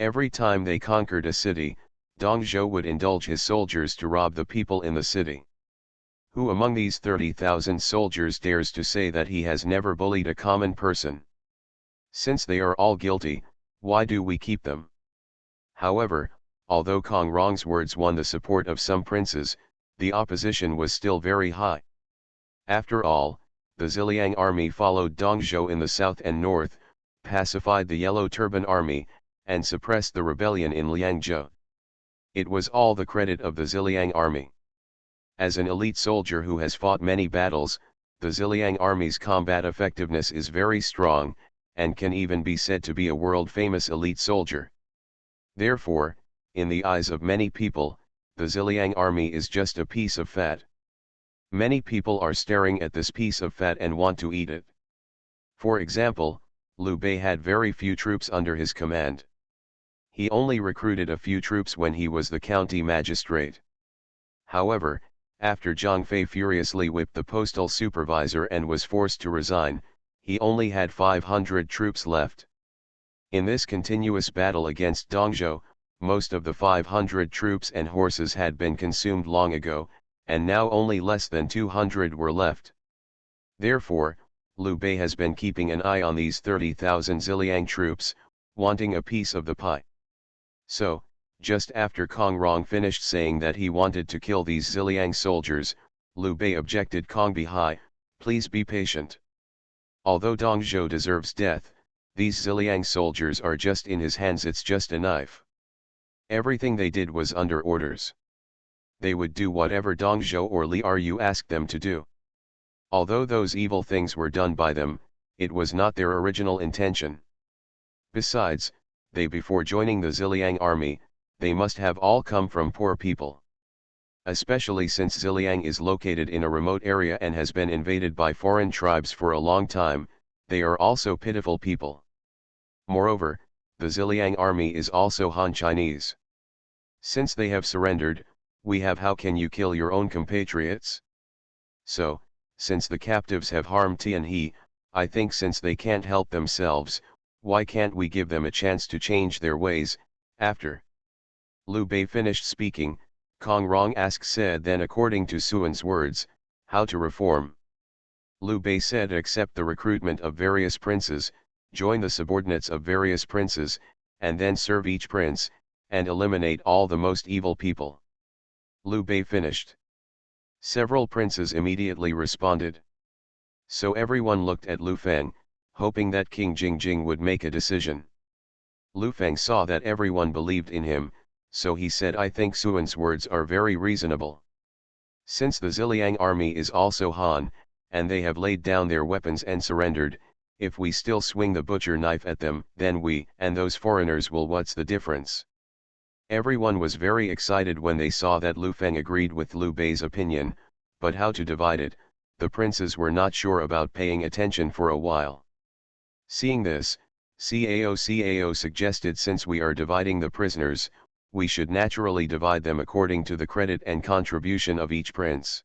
Every time they conquered a city, Dongzhou would indulge his soldiers to rob the people in the city. Who among these 30,000 soldiers dares to say that he has never bullied a common person? Since they are all guilty, why do we keep them? However, although Kongrong's words won the support of some princes, the opposition was still very high. After all, the Ziliang army followed Dongzhou in the south and north, pacified the Yellow Turban army, and suppressed the rebellion in Liangzhou. It was all the credit of the Ziliang army. As an elite soldier who has fought many battles, the Ziliang army's combat effectiveness is very strong, and can even be said to be a world-famous elite soldier. Therefore, in the eyes of many people, the Ziliang army is just a piece of fat. Many people are staring at this piece of fat and want to eat it. For example, Liu Bei had very few troops under his command. He only recruited a few troops when he was the county magistrate. However, after Zhang Fei furiously whipped the postal supervisor and was forced to resign, he only had 500 troops left. In this continuous battle against Dongzhou, most of the 500 troops and horses had been consumed long ago, and now only less than 200 were left. Therefore, Liu Bei has been keeping an eye on these 30,000 Ziliang troops, wanting a piece of the pie. So, Just after Kong Rong finished saying that he wanted to kill these Ziliang soldiers, Liu Bei objected. Kong Bihai, please be patient. Although Dong Zhou deserves death, these Ziliang soldiers are just in his hands, it's just a knife. Everything they did was under orders. They would do whatever Dong Zhou or Li Ru asked them to do. Although those evil things were done by them, it was not their original intention. Besides, before joining the Ziliang army, they must have all come from poor people. Especially since Ziliang is located in a remote area and has been invaded by foreign tribes for a long time, they are also pitiful people. Moreover, the Ziliang army is also Han Chinese. Since they have surrendered, how can you kill your own compatriots? So, since the captives have harmed Tian He, I think since they can't help themselves, why can't we give them a chance to change their ways? After Liu Bei finished speaking, Kong Rong said then according to Suan's words, how to reform. Liu Bei said accept the recruitment of various princes, join the subordinates of various princes, and then serve each prince, and eliminate all the most evil people. Liu Bei finished. Several princes immediately responded. So everyone looked at Lu Feng, hoping that King Jingjing would make a decision. Lu Feng saw that everyone believed in him, so he said, I think Suan's words are very reasonable. Since the Ziliang army is also Han, and they have laid down their weapons and surrendered, if we still swing the butcher knife at them, then we and those foreigners will. What's the difference? Everyone was very excited when they saw that Lu Feng agreed with Liu Bei's opinion, but how to divide it, the princes were not sure about paying attention for a while. Seeing this, Cao suggested, since we are dividing the prisoners, we should naturally divide them according to the credit and contribution of each prince.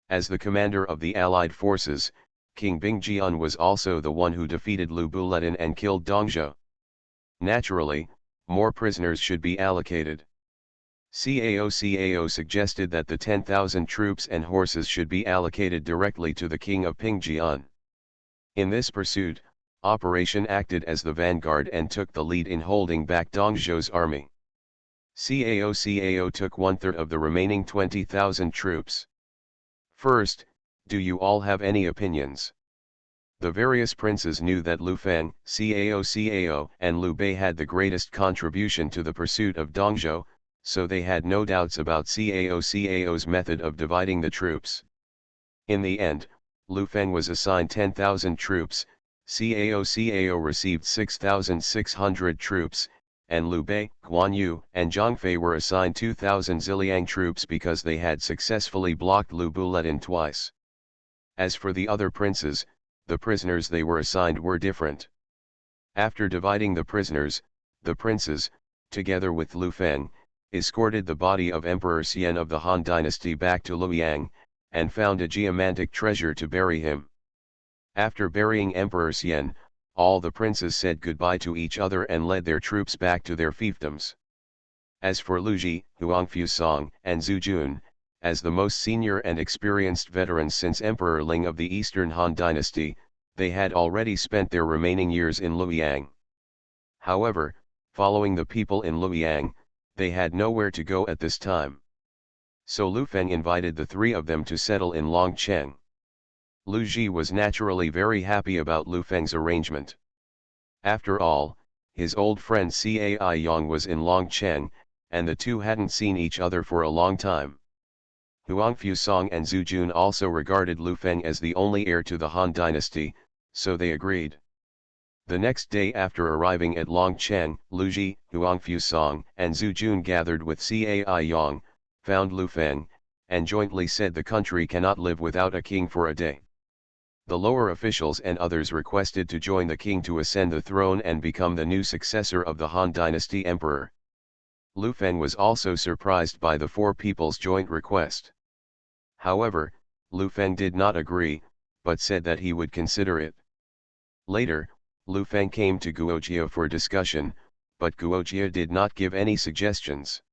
As the commander of the allied forces, King Bingjian was also the one who defeated Lu Buletin and killed Dongzhou. Naturally, more prisoners should be allocated. Cao suggested that the 10,000 troops and horses should be allocated directly to the king of Pingjian. In this pursuit, Operation acted as the vanguard and took the lead in holding back Dongzhou's army. Cao took 1/3 of the remaining 20,000 troops. First, do you all have any opinions? The various princes knew that Lu Feng, Cao, and Liu Bei had the greatest contribution to the pursuit of Dongzhou, so they had no doubts about Cao's method of dividing the troops. In the end, Lu Feng was assigned 10,000 troops, Cao received 6,600 troops, and Liu Bei, Guan Yu, and Zhang Fei were assigned 2,000 Ziliang troops because they had successfully blocked Lu Buletin twice. As for the other princes, the prisoners they were assigned were different. After dividing the prisoners, the princes, together with Lu Feng, escorted the body of Emperor Xian of the Han dynasty back to Luoyang, and found a geomantic treasure to bury him. After burying Emperor Xian, all the princes said goodbye to each other and led their troops back to their fiefdoms. As for Lu Ji, Huangfu Song, and Zhu Jun, as the most senior and experienced veterans since Emperor Ling of the Eastern Han dynasty, they had already spent their remaining years in Luoyang. However, following the people in Luoyang, they had nowhere to go at this time. So Lu Feng invited the three of them to settle in Longcheng. Lu Ji was naturally very happy about Lu Feng's arrangement. After all, his old friend Cai Yang was in Longcheng, and the two hadn't seen each other for a long time. Huangfu Song and Zhu Jun also regarded Lu Feng as the only heir to the Han dynasty, so they agreed. The next day after arriving at Longcheng, Lu Ji, Huangfu Song, and Zhu Jun gathered with Cai Yang, found Lu Feng, and jointly said the country cannot live without a king for a day. The lower officials and others requested to join the king to ascend the throne and become the new successor of the Han dynasty emperor. Lu Feng was also surprised by the four people's joint request. However, Lu Feng did not agree, but said that he would consider it. Later, Lu Feng came to Guojia for discussion, but Guojia did not give any suggestions.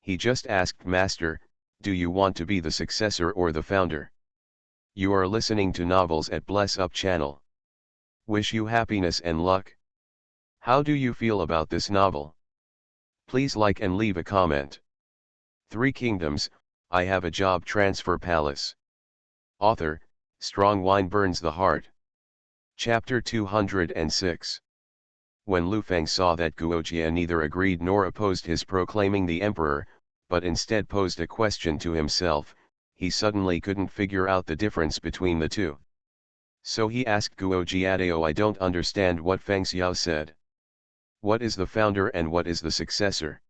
He just asked, Master, do you want to be the successor or the founder? You are listening to novels at Bless Up channel. Wish you happiness and luck. How do you feel about this novel? Please like and leave a comment. Three Kingdoms, I Have a Job Transfer Palace. Author, Strong Wine Burns the Heart. Chapter 206. When Lu Feng saw that Guojie neither agreed nor opposed his proclaiming the emperor, but instead posed a question to himself, he suddenly couldn't figure out the difference between the two. So he asked Guojie, "Oh, I don't understand what Feng Xiao said. What is the founder and what is the successor?"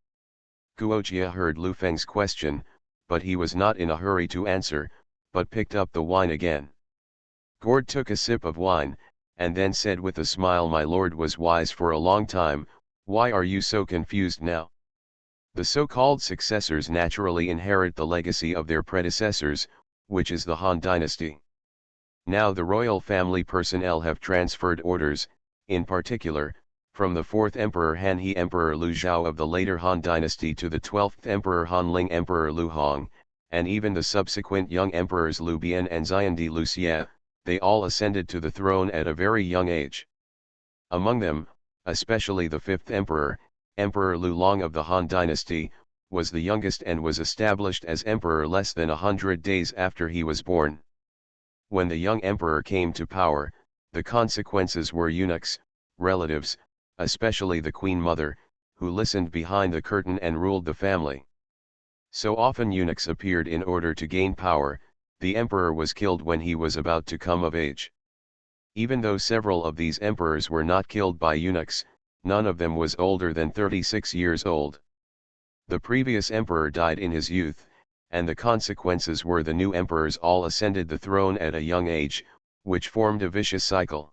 Guojie heard Lu Feng's question, but he was not in a hurry to answer, but picked up the wine again. Gord took a sip of wine, and then said with a smile, "My lord was wise for a long time, why are you so confused now? The so-called successors naturally inherit the legacy of their predecessors, which is the Han dynasty. Now the royal family personnel have transferred orders, in particular, from the 4th Emperor Han He Emperor Lu Zhao of the later Han dynasty to the 12th Emperor Han Ling Emperor Lu Hong, and even the subsequent young emperors Lu Bian and Xiandi Lu Xie, they all ascended to the throne at a very young age. Among them, especially the 5th Emperor, Emperor Lu Long of the Han dynasty, was the youngest and was established as emperor less than 100 days after he was born. When the young emperor came to power, the consequences were eunuchs, relatives, especially the queen mother, who listened behind the curtain and ruled the family. So often eunuchs appeared in order to gain power, the emperor was killed when he was about to come of age. Even though several of these emperors were not killed by eunuchs, none of them was older than 36 years old. The previous emperor died in his youth, and the consequences were the new emperors all ascended the throne at a young age, which formed a vicious cycle.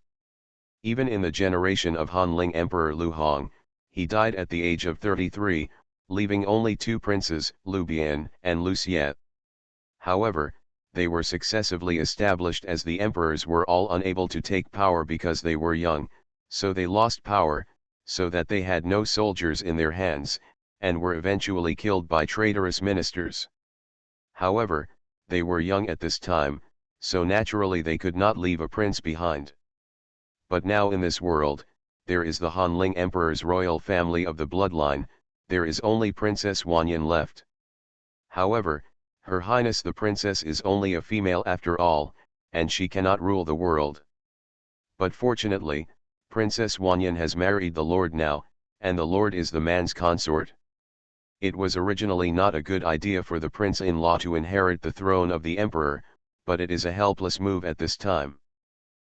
Even in the generation of Han Ling Emperor Lu Hong, he died at the age of 33, leaving only two princes, Lu Bian and Lu Xie. However, they were successively established as the emperors were all unable to take power because they were young, so they lost power, so that they had no soldiers in their hands, and were eventually killed by traitorous ministers. However, they were young at this time, so naturally they could not leave a prince behind. But now in this world, there is the Han Ling Emperor's royal family of the bloodline, there is only Princess Wanyan left. However, Her Highness the Princess is only a female after all, and she cannot rule the world. But fortunately, Princess Wanyan has married the Lord now, and the Lord is the man's consort. It was originally not a good idea for the prince-in-law to inherit the throne of the emperor, but it is a helpless move at this time.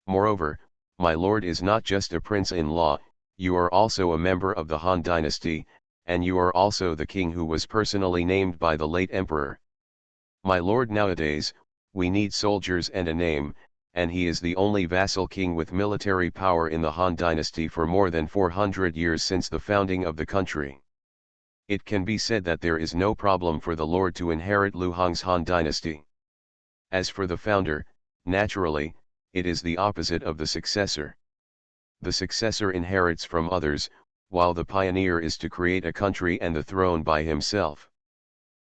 Moreover, my lord is not just a prince-in-law, you are also a member of the Han dynasty, and you are also the king who was personally named by the late emperor. My lord, nowadays, we need soldiers and a name, and he is the only vassal king with military power in the Han dynasty for more than 400 years since the founding of the country. It can be said that there is no problem for the lord to inherit Lu Hong's Han dynasty. As for the founder, naturally, it is the opposite of the successor. The successor inherits from others, while the pioneer is to create a country and the throne by himself.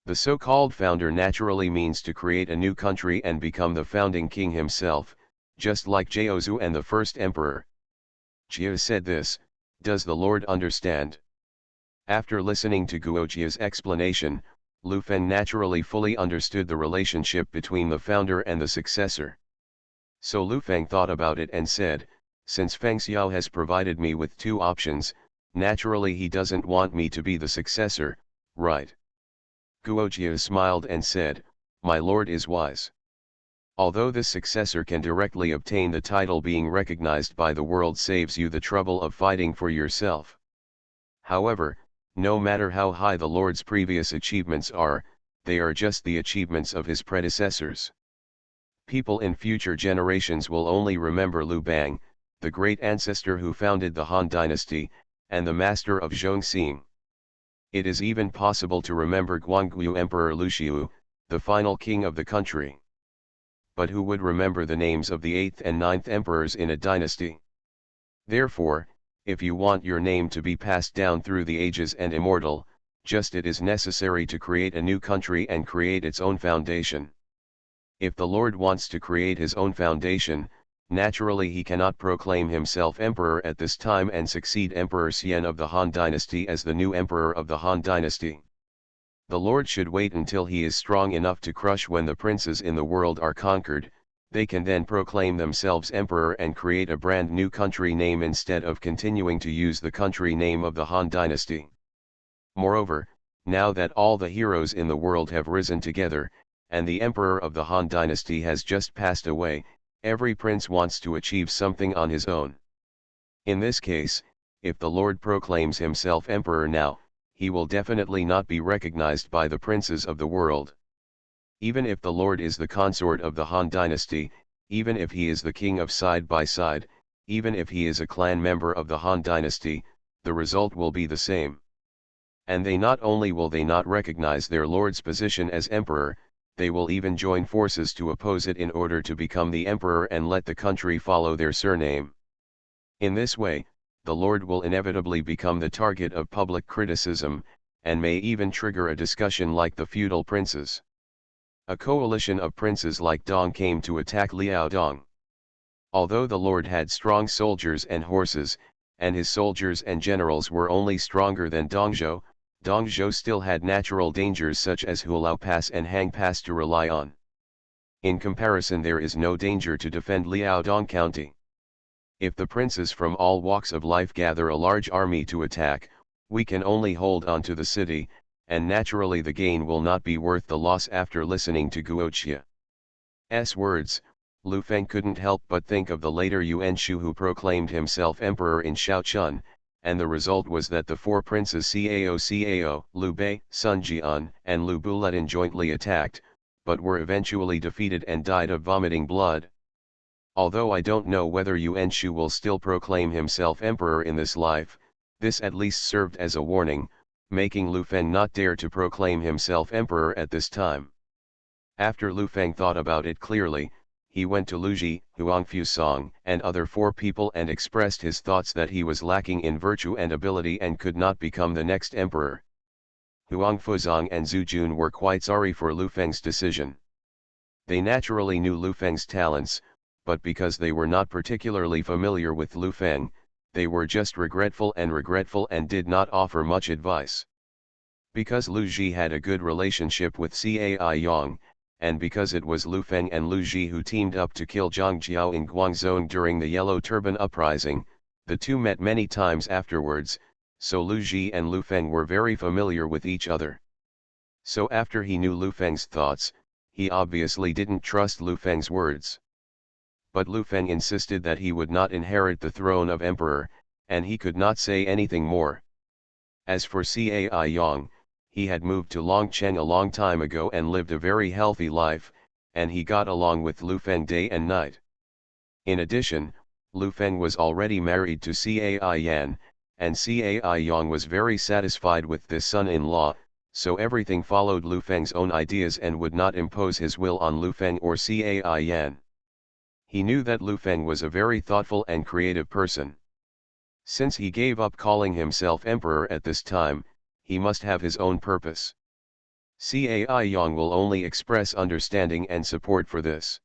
The so-called founder naturally means to create a new country and become the founding king himself, just like Jiaozu and the first emperor. Jia said this, does the Lord understand? After listening to Guojie's explanation, Lu Feng naturally fully understood the relationship between the founder and the successor. So Lu Feng thought about it and said, since Feng Xiao has provided me with two options, naturally he doesn't want me to be the successor, right? Guojie smiled and said, my lord is wise. Although this successor can directly obtain the title, being recognized by the world saves you the trouble of fighting for yourself. However, no matter how high the Lord's previous achievements are, they are just the achievements of his predecessors. People in future generations will only remember Lu Bang, the great ancestor who founded the Han dynasty, and the master of Zhongxing. It is even possible to remember Guanggu Emperor Lu Xiu, the final king of the country. But who would remember the names of the 8th and 9th emperors in a dynasty? Therefore, if you want your name to be passed down through the ages and immortal, just it is necessary to create a new country and create its own foundation. If the Lord wants to create his own foundation, Naturally he cannot proclaim himself emperor at this time and succeed Emperor Xian of the Han dynasty as the new emperor of the Han dynasty. The Lord should wait until he is strong enough to crush when the princes in the world are conquered. They can then proclaim themselves emperor and create a brand new country name instead of continuing to use the country name of the Han dynasty. Moreover, now that all the heroes in the world have risen together, and the emperor of the Han dynasty has just passed away, every prince wants to achieve something on his own. In this case, if the Lord proclaims himself emperor now, he will definitely not be recognized by the princes of the world. Even if the Lord is the consort of the Han dynasty, even if he is the king of side by side, even if he is a clan member of the Han dynasty, the result will be the same. And they not only will they not recognize their Lord's position as emperor, they will even join forces to oppose it in order to become the emperor and let the country follow their surname. In this way, the Lord will inevitably become the target of public criticism, and may even trigger a discussion like the feudal princes. A coalition of princes like Dong came to attack Liao Dong. Although the Lord had strong soldiers and horses, and his soldiers and generals were only stronger than Dongzhou, Dongzhou still had natural dangers such as Hulao Pass and Hang Pass to rely on. In comparison, there is no danger to defend Liaodong County. If the princes from all walks of life gather a large army to attack, we can only hold on to the city, and naturally the gain will not be worth the loss. After listening to Guoqia's words, Lu Feng couldn't help but think of the later Yuan Shu who proclaimed himself emperor in Shaochun, and the result was that the four princes Cao, Liu Bei, Sun Jian, and Liu Buletin jointly attacked, but were eventually defeated and died of vomiting blood. Although I don't know whether Yuan Shu will still proclaim himself emperor in this life, this at least served as a warning, making Lu Feng not dare to proclaim himself emperor at this time. After Lu Feng thought about it clearly, he went to Lu Ji, Huangfu Song, and other four people and expressed his thoughts that he was lacking in virtue and ability and could not become the next emperor. Huangfu Song and Zhu Jun were quite sorry for Lu Feng's decision. They naturally knew Lu Feng's talents, but because they were not particularly familiar with Lu Feng, they were just regretful and did not offer much advice. Because Lu Ji had a good relationship with Cai Yang, and because it was Lu Feng and Lu Ji who teamed up to kill Zhang Jiao in Guangzhou during the Yellow Turban Uprising, the two met many times afterwards, so Lu Ji and Lu Feng were very familiar with each other. So after he knew Lu Feng's thoughts, he obviously didn't trust Lu Feng's words. But Lu Feng insisted that he would not inherit the throne of emperor, and he could not say anything more. As for Cai Yang, he had moved to Longcheng a long time ago and lived a very healthy life, and he got along with Lu Feng day and night. In addition, Lu Feng was already married to Cai Yan, and Cai Yang was very satisfied with this son-in-law, so everything followed Lu Feng's own ideas and would not impose his will on Lu Feng or Cai Yan. He knew that Lu Feng was a very thoughtful and creative person. Since he gave up calling himself emperor at this time, he must have his own purpose. Cai Yang will only express understanding and support for this.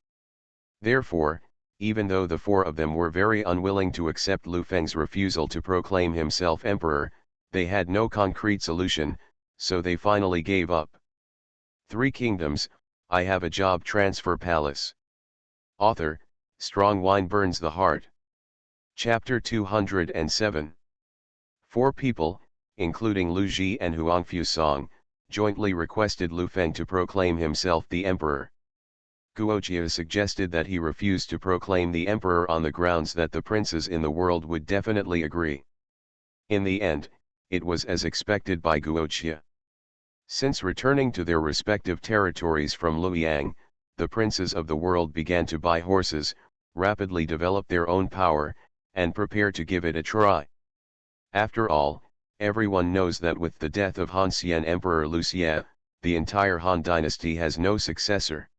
Therefore, even though the four of them were very unwilling to accept Lu Feng's refusal to proclaim himself emperor, they had no concrete solution, so they finally gave up. 3 Kingdoms, I Have a Job Transfer Palace. Author, Strong Wine Burns the Heart. Chapter 207. 4 people, including Lu Ji and Huangfu Song, jointly requested Lu Feng to proclaim himself the emperor. Guoqia suggested that he refuse to proclaim the emperor on the grounds that the princes in the world would definitely agree. In the end, it was as expected by Guoqia. Since returning to their respective territories from Luoyang, the princes of the world began to buy horses, rapidly develop their own power, and prepare to give it a try. After all, everyone knows that with the death of Han Xian Emperor Lu Xie, the entire Han dynasty has no successor.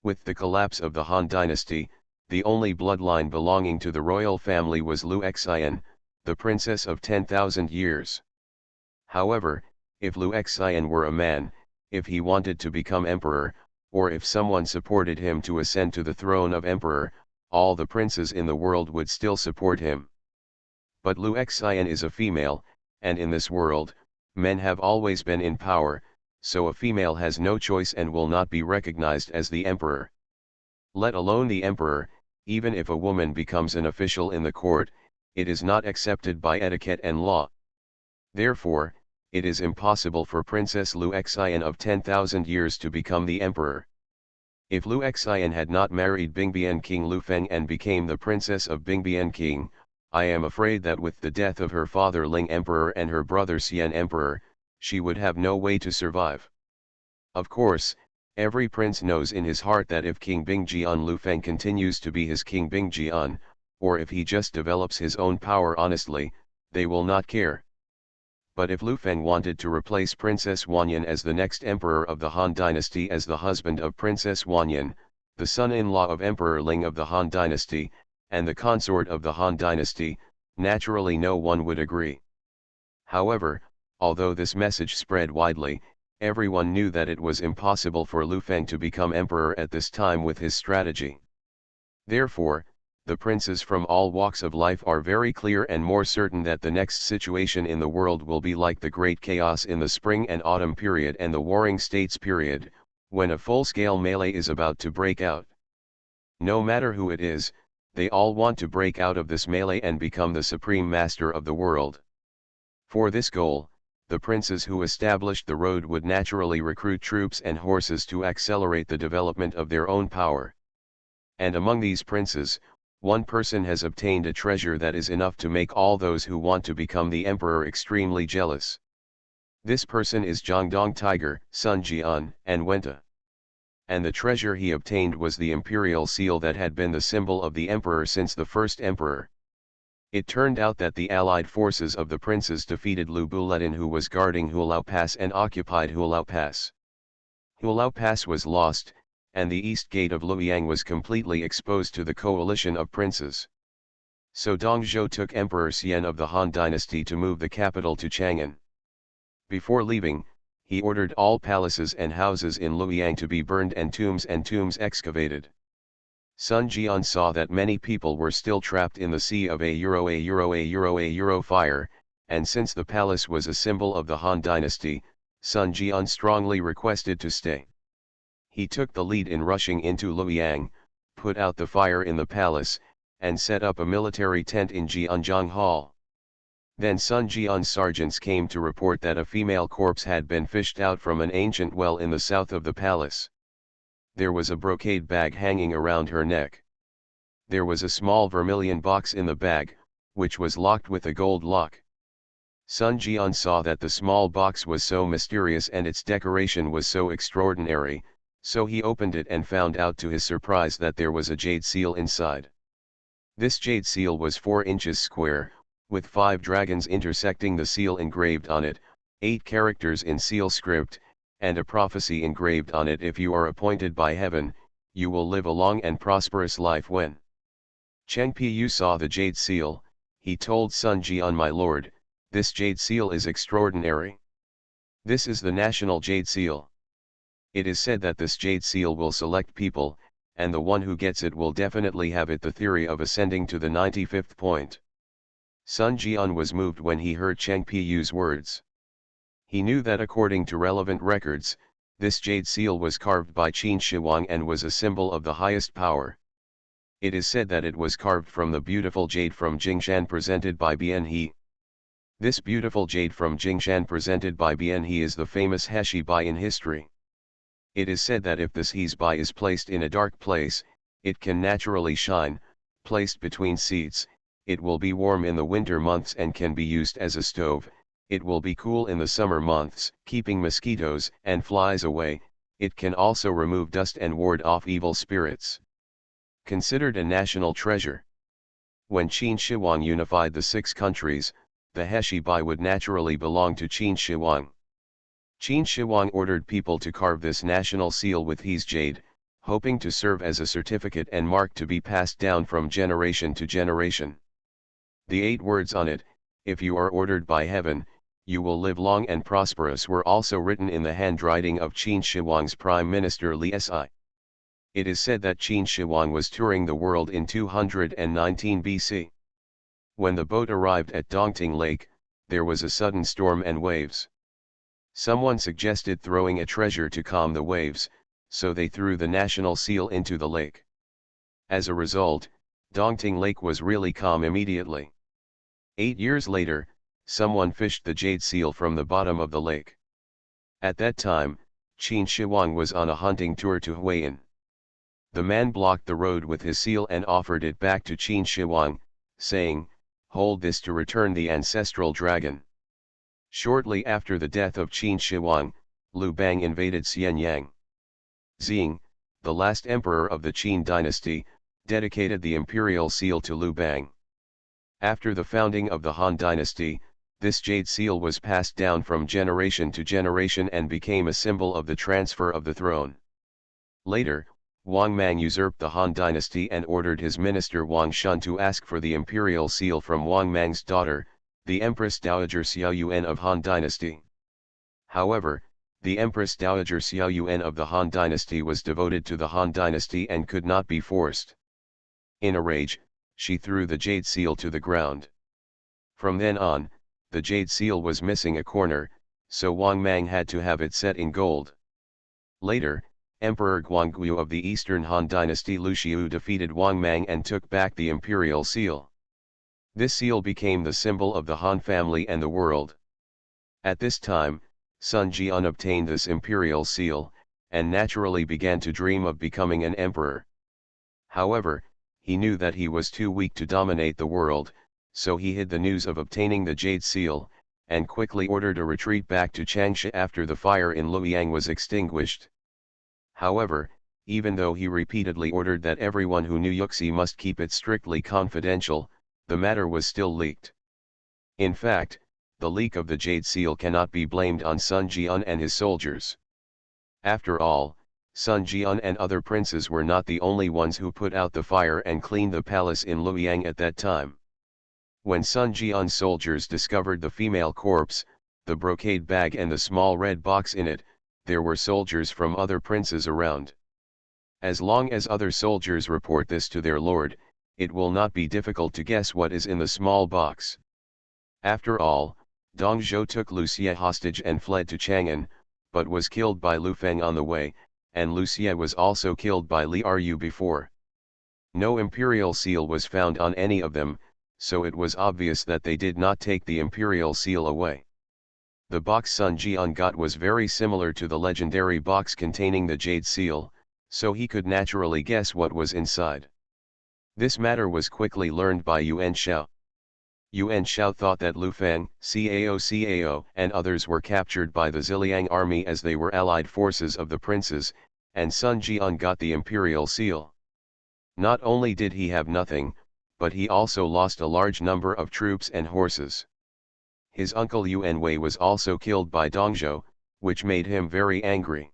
With the collapse of the Han dynasty, the only bloodline belonging to the royal family was Lu Xian, the princess of 10,000 years. However, if Lu Xian were a man, if he wanted to become emperor, or if someone supported him to ascend to the throne of emperor, all the princes in the world would still support him. But Lu Xian is a female, and in this world, men have always been in power, so a female has no choice and will not be recognized as the emperor. Let alone the emperor, even if a woman becomes an official in the court, it is not accepted by etiquette and law. Therefore, it is impossible for Princess Lu Xian of 10,000 years to become the emperor. If Lu Xian had not married Bingbian King Lu Feng and became the princess of Bingbian King, I am afraid that with the death of her father Ling Emperor and her brother Xian Emperor, she would have no way to survive. Of course, every prince knows in his heart that if King Bingjian Lu Feng continues to be his King Bingjian, or if he just develops his own power honestly, they will not care. But if Lu Feng wanted to replace Princess Wanyan as the next emperor of the Han dynasty as the husband of Princess Wanyan, the son-in-law of Emperor Ling of the Han dynasty, and the consort of the Han dynasty, naturally no one would agree. However, although this message spread widely, everyone knew that it was impossible for Lu Feng to become emperor at this time with his strategy. Therefore, the princes from all walks of life are very clear and more certain that the next situation in the world will be like the great chaos in the spring and autumn period and the warring states period, when a full-scale melee is about to break out. No matter who it is, they all want to break out of this melee and become the supreme master of the world. For this goal, the princes who established the road would naturally recruit troops and horses to accelerate the development of their own power. And among these princes, one person has obtained a treasure that is enough to make all those who want to become the emperor extremely jealous. This person is Jiangdong Tiger, Sun Jian, and Wenta. And the treasure he obtained was the imperial seal that had been the symbol of the emperor since the first emperor. It turned out that the allied forces of the princes defeated Lu Buledin, who was guarding Hulao Pass, and occupied Hulao Pass. Hulao Pass was lost, and the east gate of Luoyang was completely exposed to the coalition of princes. So Dong Zhou took Emperor Xian of the Han dynasty to move the capital to Chang'an. Before leaving, he ordered all palaces and houses in Luoyang to be burned and tombs excavated. Sun Jian saw that many people were still trapped in the sea of a fire, and since the palace was a symbol of the Han dynasty, Sun Jian strongly requested to stay. He took the lead in rushing into Luoyang, put out the fire in the palace, and set up a military tent in Jianzhong Hall. Then Sun Jian's sergeants came to report that a female corpse had been fished out from an ancient well in the south of the palace. There was a brocade bag hanging around her neck. There was a small vermilion box in the bag, which was locked with a gold lock. Sun Jian saw that the small box was so mysterious and its decoration was so extraordinary, so he opened it and found out to his surprise that there was a jade seal inside. This jade seal was 4 inches square, with 5 dragons intersecting the seal engraved on it, 8 characters in seal script, and a prophecy engraved on it: if you are appointed by heaven, you will live a long and prosperous life. When Cheng Pu saw the jade seal, he told Sun Jian, "My lord, this jade seal is extraordinary. This is the national jade seal. It is said that this jade seal will select people, and the one who gets it will definitely have it, the theory of ascending to the 95th point." Sun Jian was moved when he heard Cheng Pu's words. He knew that according to relevant records, this jade seal was carved by Qin Shi Huang and was a symbol of the highest power. It is said that it was carved from the beautiful jade from Jingshan presented by Bian He. This beautiful jade from Jingshan presented by Bian He is the famous Heshi Bai in history. It is said that if this He's Bai is placed in a dark place, it can naturally shine. Placed between seats, it will be warm in the winter months and can be used as a stove. It will be cool in the summer months, keeping mosquitoes and flies away. It can also remove dust and ward off evil spirits. Considered a national treasure. When Qin Shi Huang unified the 6 countries, the Heshi Bai would naturally belong to Qin Shi Huang. Qin Shi Huang ordered people to carve this national seal with He's jade, hoping to serve as a certificate and mark to be passed down from generation to generation. The 8 words on it, "If you are ordered by heaven, you will live long and prosperous," were also written in the handwriting of Qin Shi Huang's Prime Minister Li Si. It is said that Qin Shi Huang was touring the world in 219 BC. When the boat arrived at Dongting Lake, there was a sudden storm and waves. Someone suggested throwing a treasure to calm the waves, so they threw the national seal into the lake. As a result, Dongting Lake was really calm immediately. 8 years later, someone fished the jade seal from the bottom of the lake. At that time, Qin Shi Huang was on a hunting tour to Huayan. The man blocked the road with his seal and offered it back to Qin Shi Huang, saying, "Hold this to return the ancestral dragon." Shortly after the death of Qin Shi Huang, Liu Bang invaded Xianyang. Xing, the last emperor of the Qin dynasty, dedicated the imperial seal to Liu Bang. After the founding of the Han dynasty, this jade seal was passed down from generation to generation and became a symbol of the transfer of the throne. Later, Wang Mang usurped the Han dynasty and ordered his minister Wang Shun to ask for the imperial seal from Wang Mang's daughter, the Empress Dowager Xiao Yuan of Han dynasty. However, the Empress Dowager Xiao Yuan of the Han dynasty was devoted to the Han dynasty and could not be forced. In a rage, she threw the jade seal to the ground. From then on, the jade seal was missing a corner, so Wang Mang had to have it set in gold. Later, Emperor Guanggu of the Eastern Han dynasty Lu Xiu defeated Wang Mang and took back the imperial seal. This seal became the symbol of the Han family and the world. At this time, Sun Jian obtained this imperial seal, and naturally began to dream of becoming an emperor. However, he knew that he was too weak to dominate the world, so he hid the news of obtaining the jade seal, and quickly ordered a retreat back to Changsha after the fire in Luoyang was extinguished. However, even though he repeatedly ordered that everyone who knew Yuxi must keep it strictly confidential, the matter was still leaked. In fact, the leak of the jade seal cannot be blamed on Sun Jian and his soldiers. After all, Sun Jian and other princes were not the only ones who put out the fire and cleaned the palace in Luoyang at that time. When Sun Jian's soldiers discovered the female corpse, the brocade bag and the small red box in it, there were soldiers from other princes around. As long as other soldiers report this to their lord, it will not be difficult to guess what is in the small box. After all, Dong Zhou took Lu Xie hostage and fled to Chang'an, but was killed by Lu Feng on the way, and Lu Xie was also killed by Li Eryu before. No imperial seal was found on any of them, so it was obvious that they did not take the imperial seal away. The box Sun Jian got was very similar to the legendary box containing the jade seal, so he could naturally guess what was inside. This matter was quickly learned by Yuan Shao. Yuan Shao thought that Lu Feng, Cao, and others were captured by the Ziliang army as they were allied forces of the princes, and Sun Jian got the imperial seal. Not only did he have nothing, but he also lost a large number of troops and horses. His uncle Yuan Wei was also killed by Dongzhou, which made him very angry.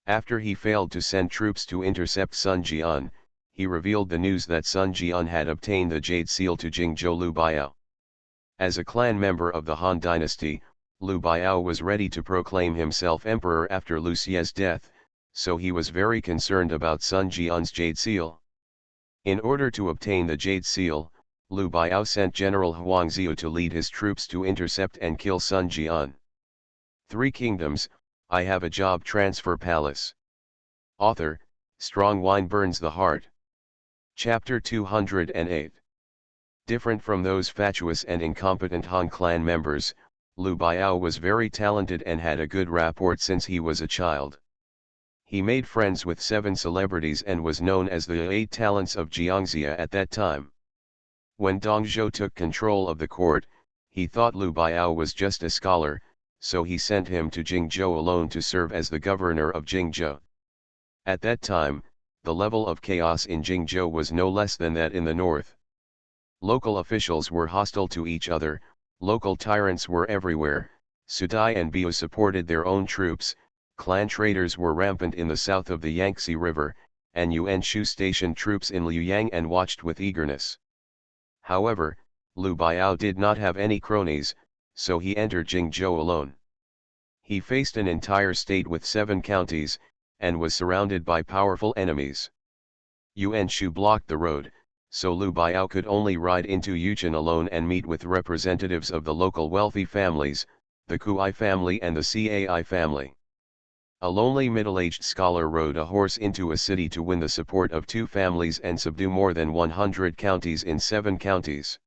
After he failed to send troops to intercept Sun Jian, he revealed the news that Sun Jian had obtained the jade seal to Jingzhou Liu Biao. As a clan member of the Han dynasty, Liu Biao was ready to proclaim himself emperor after Lu Xie's death, so he was very concerned about Sun Jian's jade seal. In order to obtain the jade seal, Liu Biao sent General Huang Ziu to lead his troops to intercept and kill Sun Jian. 3 Kingdoms, I Have a Job Transfer Palace. Author, Strong Wine Burns the Heart. Chapter 208. Different from those fatuous and incompetent Han clan members, Liu Biao was very talented and had a good rapport since he was a child. He made friends with 7 celebrities and was known as the 8 talents of Jiangxia at that time. When Dong Zhou took control of the court, he thought Liu Biao was just a scholar, so he sent him to Jingzhou alone to serve as the governor of Jingzhou. At that time, the level of chaos in Jingzhou was no less than that in the north. Local officials were hostile to each other, local tyrants were everywhere, Sudai and Biu supported their own troops, clan traders were rampant in the south of the Yangtze River, and Yuan Shu stationed troops in Liuyang and watched with eagerness. However, Liu Biao did not have any cronies, so he entered Jingzhou alone. He faced an entire state with 7 counties, and was surrounded by powerful enemies. Yuan Shu blocked the road, so Lu Biao could only ride into Yuchen alone and meet with representatives of the local wealthy families, the Kuai family and the Cai family. A lonely middle-aged scholar rode a horse into a city to win the support of two families and subdue more than 100 counties in 7 counties.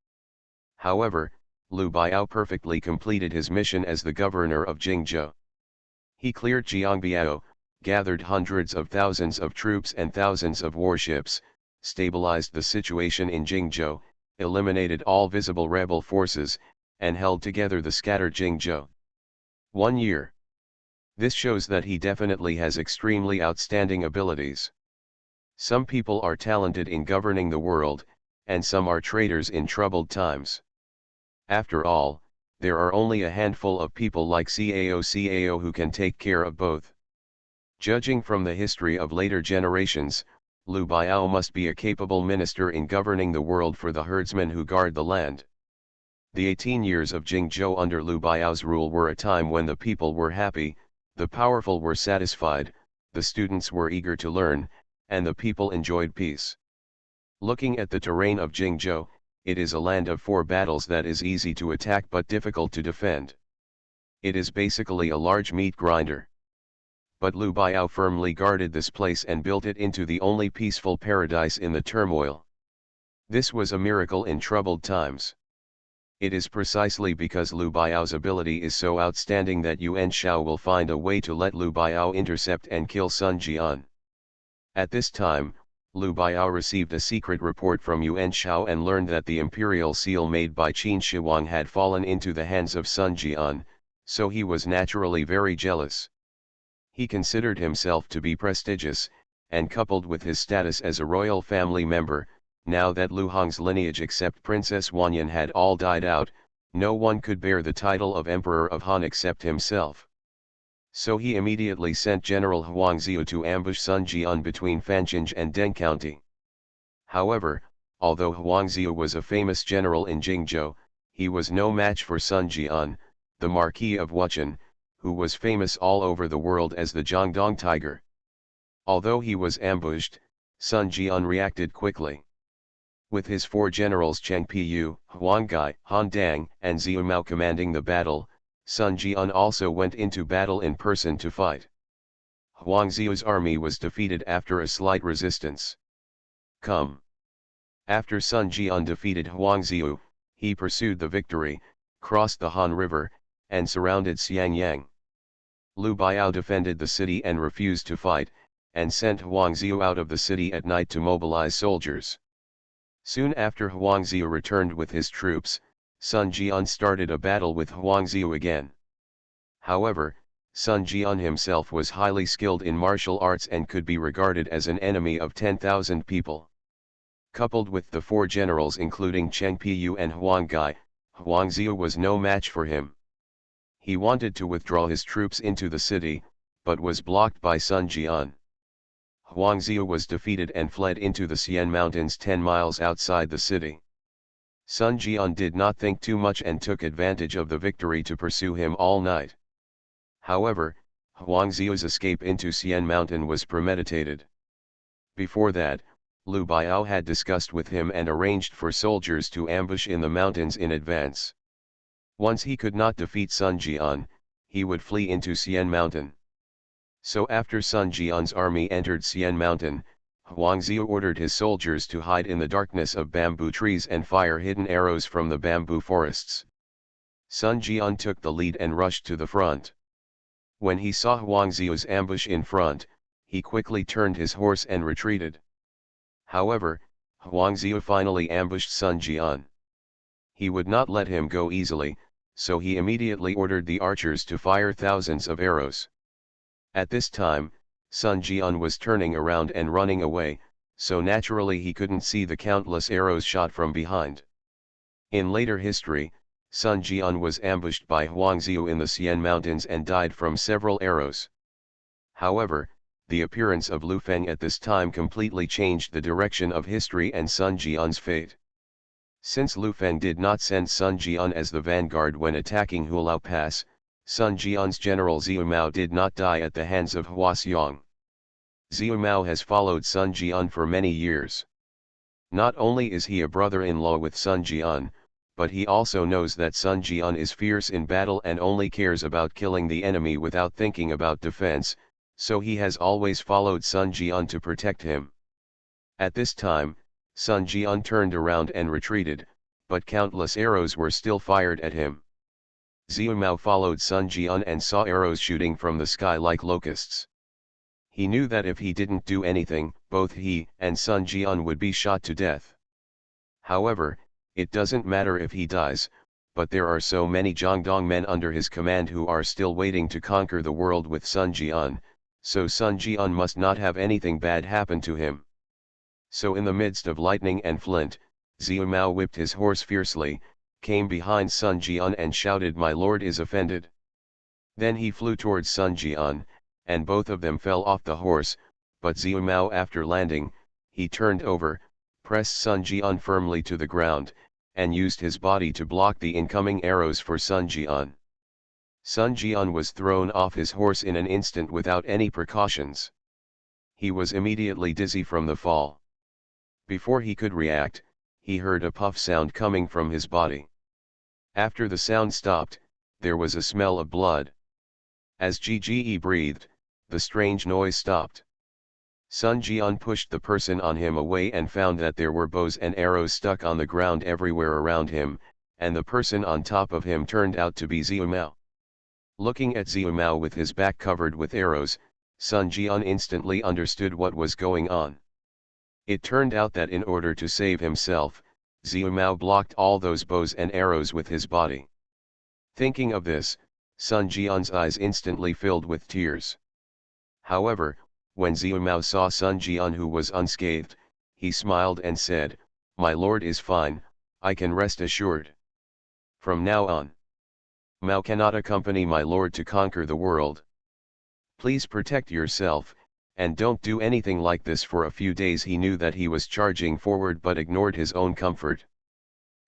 However, Lu Biao perfectly completed his mission as the governor of Jingzhou. He cleared Jiangbiao, gathered hundreds of thousands of troops and thousands of warships, stabilized the situation in Jingzhou, eliminated all visible rebel forces, and held together the scattered Jingzhou. 1 year. This shows that he definitely has extremely outstanding abilities. Some people are talented in governing the world, and some are traitors in troubled times. After all, there are only a handful of people like Cao who can take care of both. Judging from the history of later generations, Lu Biao must be a capable minister in governing the world for the herdsmen who guard the land. The 18 years of Jingzhou under Lu Biao's rule were a time when the people were happy, the powerful were satisfied, the students were eager to learn, and the people enjoyed peace. Looking at the terrain of Jingzhou, it is a land of 4 battles that is easy to attack but difficult to defend. It is basically a large meat grinder. But Lu Biao firmly guarded this place and built it into the only peaceful paradise in the turmoil. This was a miracle in troubled times. It is precisely because Lu Biao's ability is so outstanding that Yuan Shao will find a way to let Lu Biao intercept and kill Sun Jian. At this time, Lu Biao received a secret report from Yuan Shao and learned that the imperial seal made by Qin Shi Huang had fallen into the hands of Sun Jian, so he was naturally very jealous. He considered himself to be prestigious, and coupled with his status as a royal family member, now that Lu Hong's lineage except Princess Wanyan had all died out, no one could bear the title of Emperor of Han except himself. So he immediately sent General Huang Ziu to ambush Sun Jian between Fanqing and Deng County. However, although Huang Ziu was a famous general in Jingzhou, he was no match for Sun Jian, the Marquis of Wuchen, who was famous all over the world as the Jiangdong Tiger. Although he was ambushed, Sun Jian reacted quickly. With his 4 generals Cheng Piyu, Huang Gai, Han Dang, and Ziu Mao commanding the battle, Sun Jian also went into battle in person to fight. Huang Ziu's army was defeated after a slight resistance. After Sun Jian defeated Huang Ziu, he pursued the victory, crossed the Han River, and surrounded Xiangyang. Lu Biao defended the city and refused to fight, and sent Huang Ziu out of the city at night to mobilize soldiers. Soon after Huang Ziu returned with his troops, Sun Jian started a battle with Huang Ziu again. However, Sun Jian himself was highly skilled in martial arts and could be regarded as an enemy of 10,000 people. Coupled with the 4 generals including Cheng Piyu and Huang Gai, Huang Ziu was no match for him. He wanted to withdraw his troops into the city, but was blocked by Sun Jian. Huang Ziu was defeated and fled into the Xian Mountains 10 miles outside the city. Sun Jian did not think too much and took advantage of the victory to pursue him all night. However, Huang Ziu's escape into Xian Mountain was premeditated. Before that, Lu Biao had discussed with him and arranged for soldiers to ambush in the mountains in advance. Once he could not defeat Sun Jian, he would flee into Xian Mountain. So after Sun Jian's army entered Xian Mountain, Huang Ziu ordered his soldiers to hide in the darkness of bamboo trees and fire hidden arrows from the bamboo forests. Sun Jian took the lead and rushed to the front. When he saw Huang Ziu's ambush in front, he quickly turned his horse and retreated. However, Huang Ziu finally ambushed Sun Jian. He would not let him go easily, so he immediately ordered the archers to fire thousands of arrows. At this time, Sun Jian was turning around and running away, so naturally he couldn't see the countless arrows shot from behind. In later history, Sun Jian was ambushed by Huang Ziu in the Xian Mountains and died from several arrows. However, the appearance of Lu Feng at this time completely changed the direction of history and Sun Jian's fate. Since Lu Feng did not send Sun Jian as the vanguard when attacking Hulao Pass, Sun Jian's general Ziu Mao did not die at the hands of Hua Xiong. Xiu Mao has followed Sun Jian for many years. Not only is he a brother-in-law with Sun Jian, but he also knows that Sun Jian is fierce in battle and only cares about killing the enemy without thinking about defense, so he has always followed Sun Jian to protect him. At this time, Sun Jian turned around and retreated, but countless arrows were still fired at him. Xiu Mao followed Sun Jian and saw arrows shooting from the sky like locusts. He knew that if he didn't do anything, both he and Sun Jian would be shot to death. However, it doesn't matter if he dies, but there are so many Jiangdong men under his command who are still waiting to conquer the world with Sun Jian, so Sun Jian must not have anything bad happen to him. So in the midst of lightning and flint, Xiu Mao whipped his horse fiercely, came behind Sun Jian and shouted, "My lord is offended." Then he flew towards Sun Jian, and both of them fell off the horse, but Xiu Mao, after landing, he turned over, pressed Sun Jian firmly to the ground, and used his body to block the incoming arrows for Sun Jian. Sun Jian was thrown off his horse in an instant without any precautions. He was immediately dizzy from the fall. Before he could react, he heard a puff sound coming from his body. After the sound stopped, there was a smell of blood. As Gge breathed, the strange noise stopped. Sun Jian pushed the person on him away and found that there were bows and arrows stuck on the ground everywhere around him, and the person on top of him turned out to be Xiu Mao. Looking at Xiu Mao with his back covered with arrows, Sun Jian instantly understood what was going on. It turned out that in order to save himself, Xiu Mao blocked all those bows and arrows with his body. Thinking of this, Sun Jian's eyes instantly filled with tears. However, when Xiu Mao saw Sun Jian, who was unscathed, he smiled and said, "My lord is fine, I can rest assured. From now on, Mao cannot accompany my lord to conquer the world. Please protect yourself, and don't do anything like this." For a few days he knew that he was charging forward but ignored his own comfort.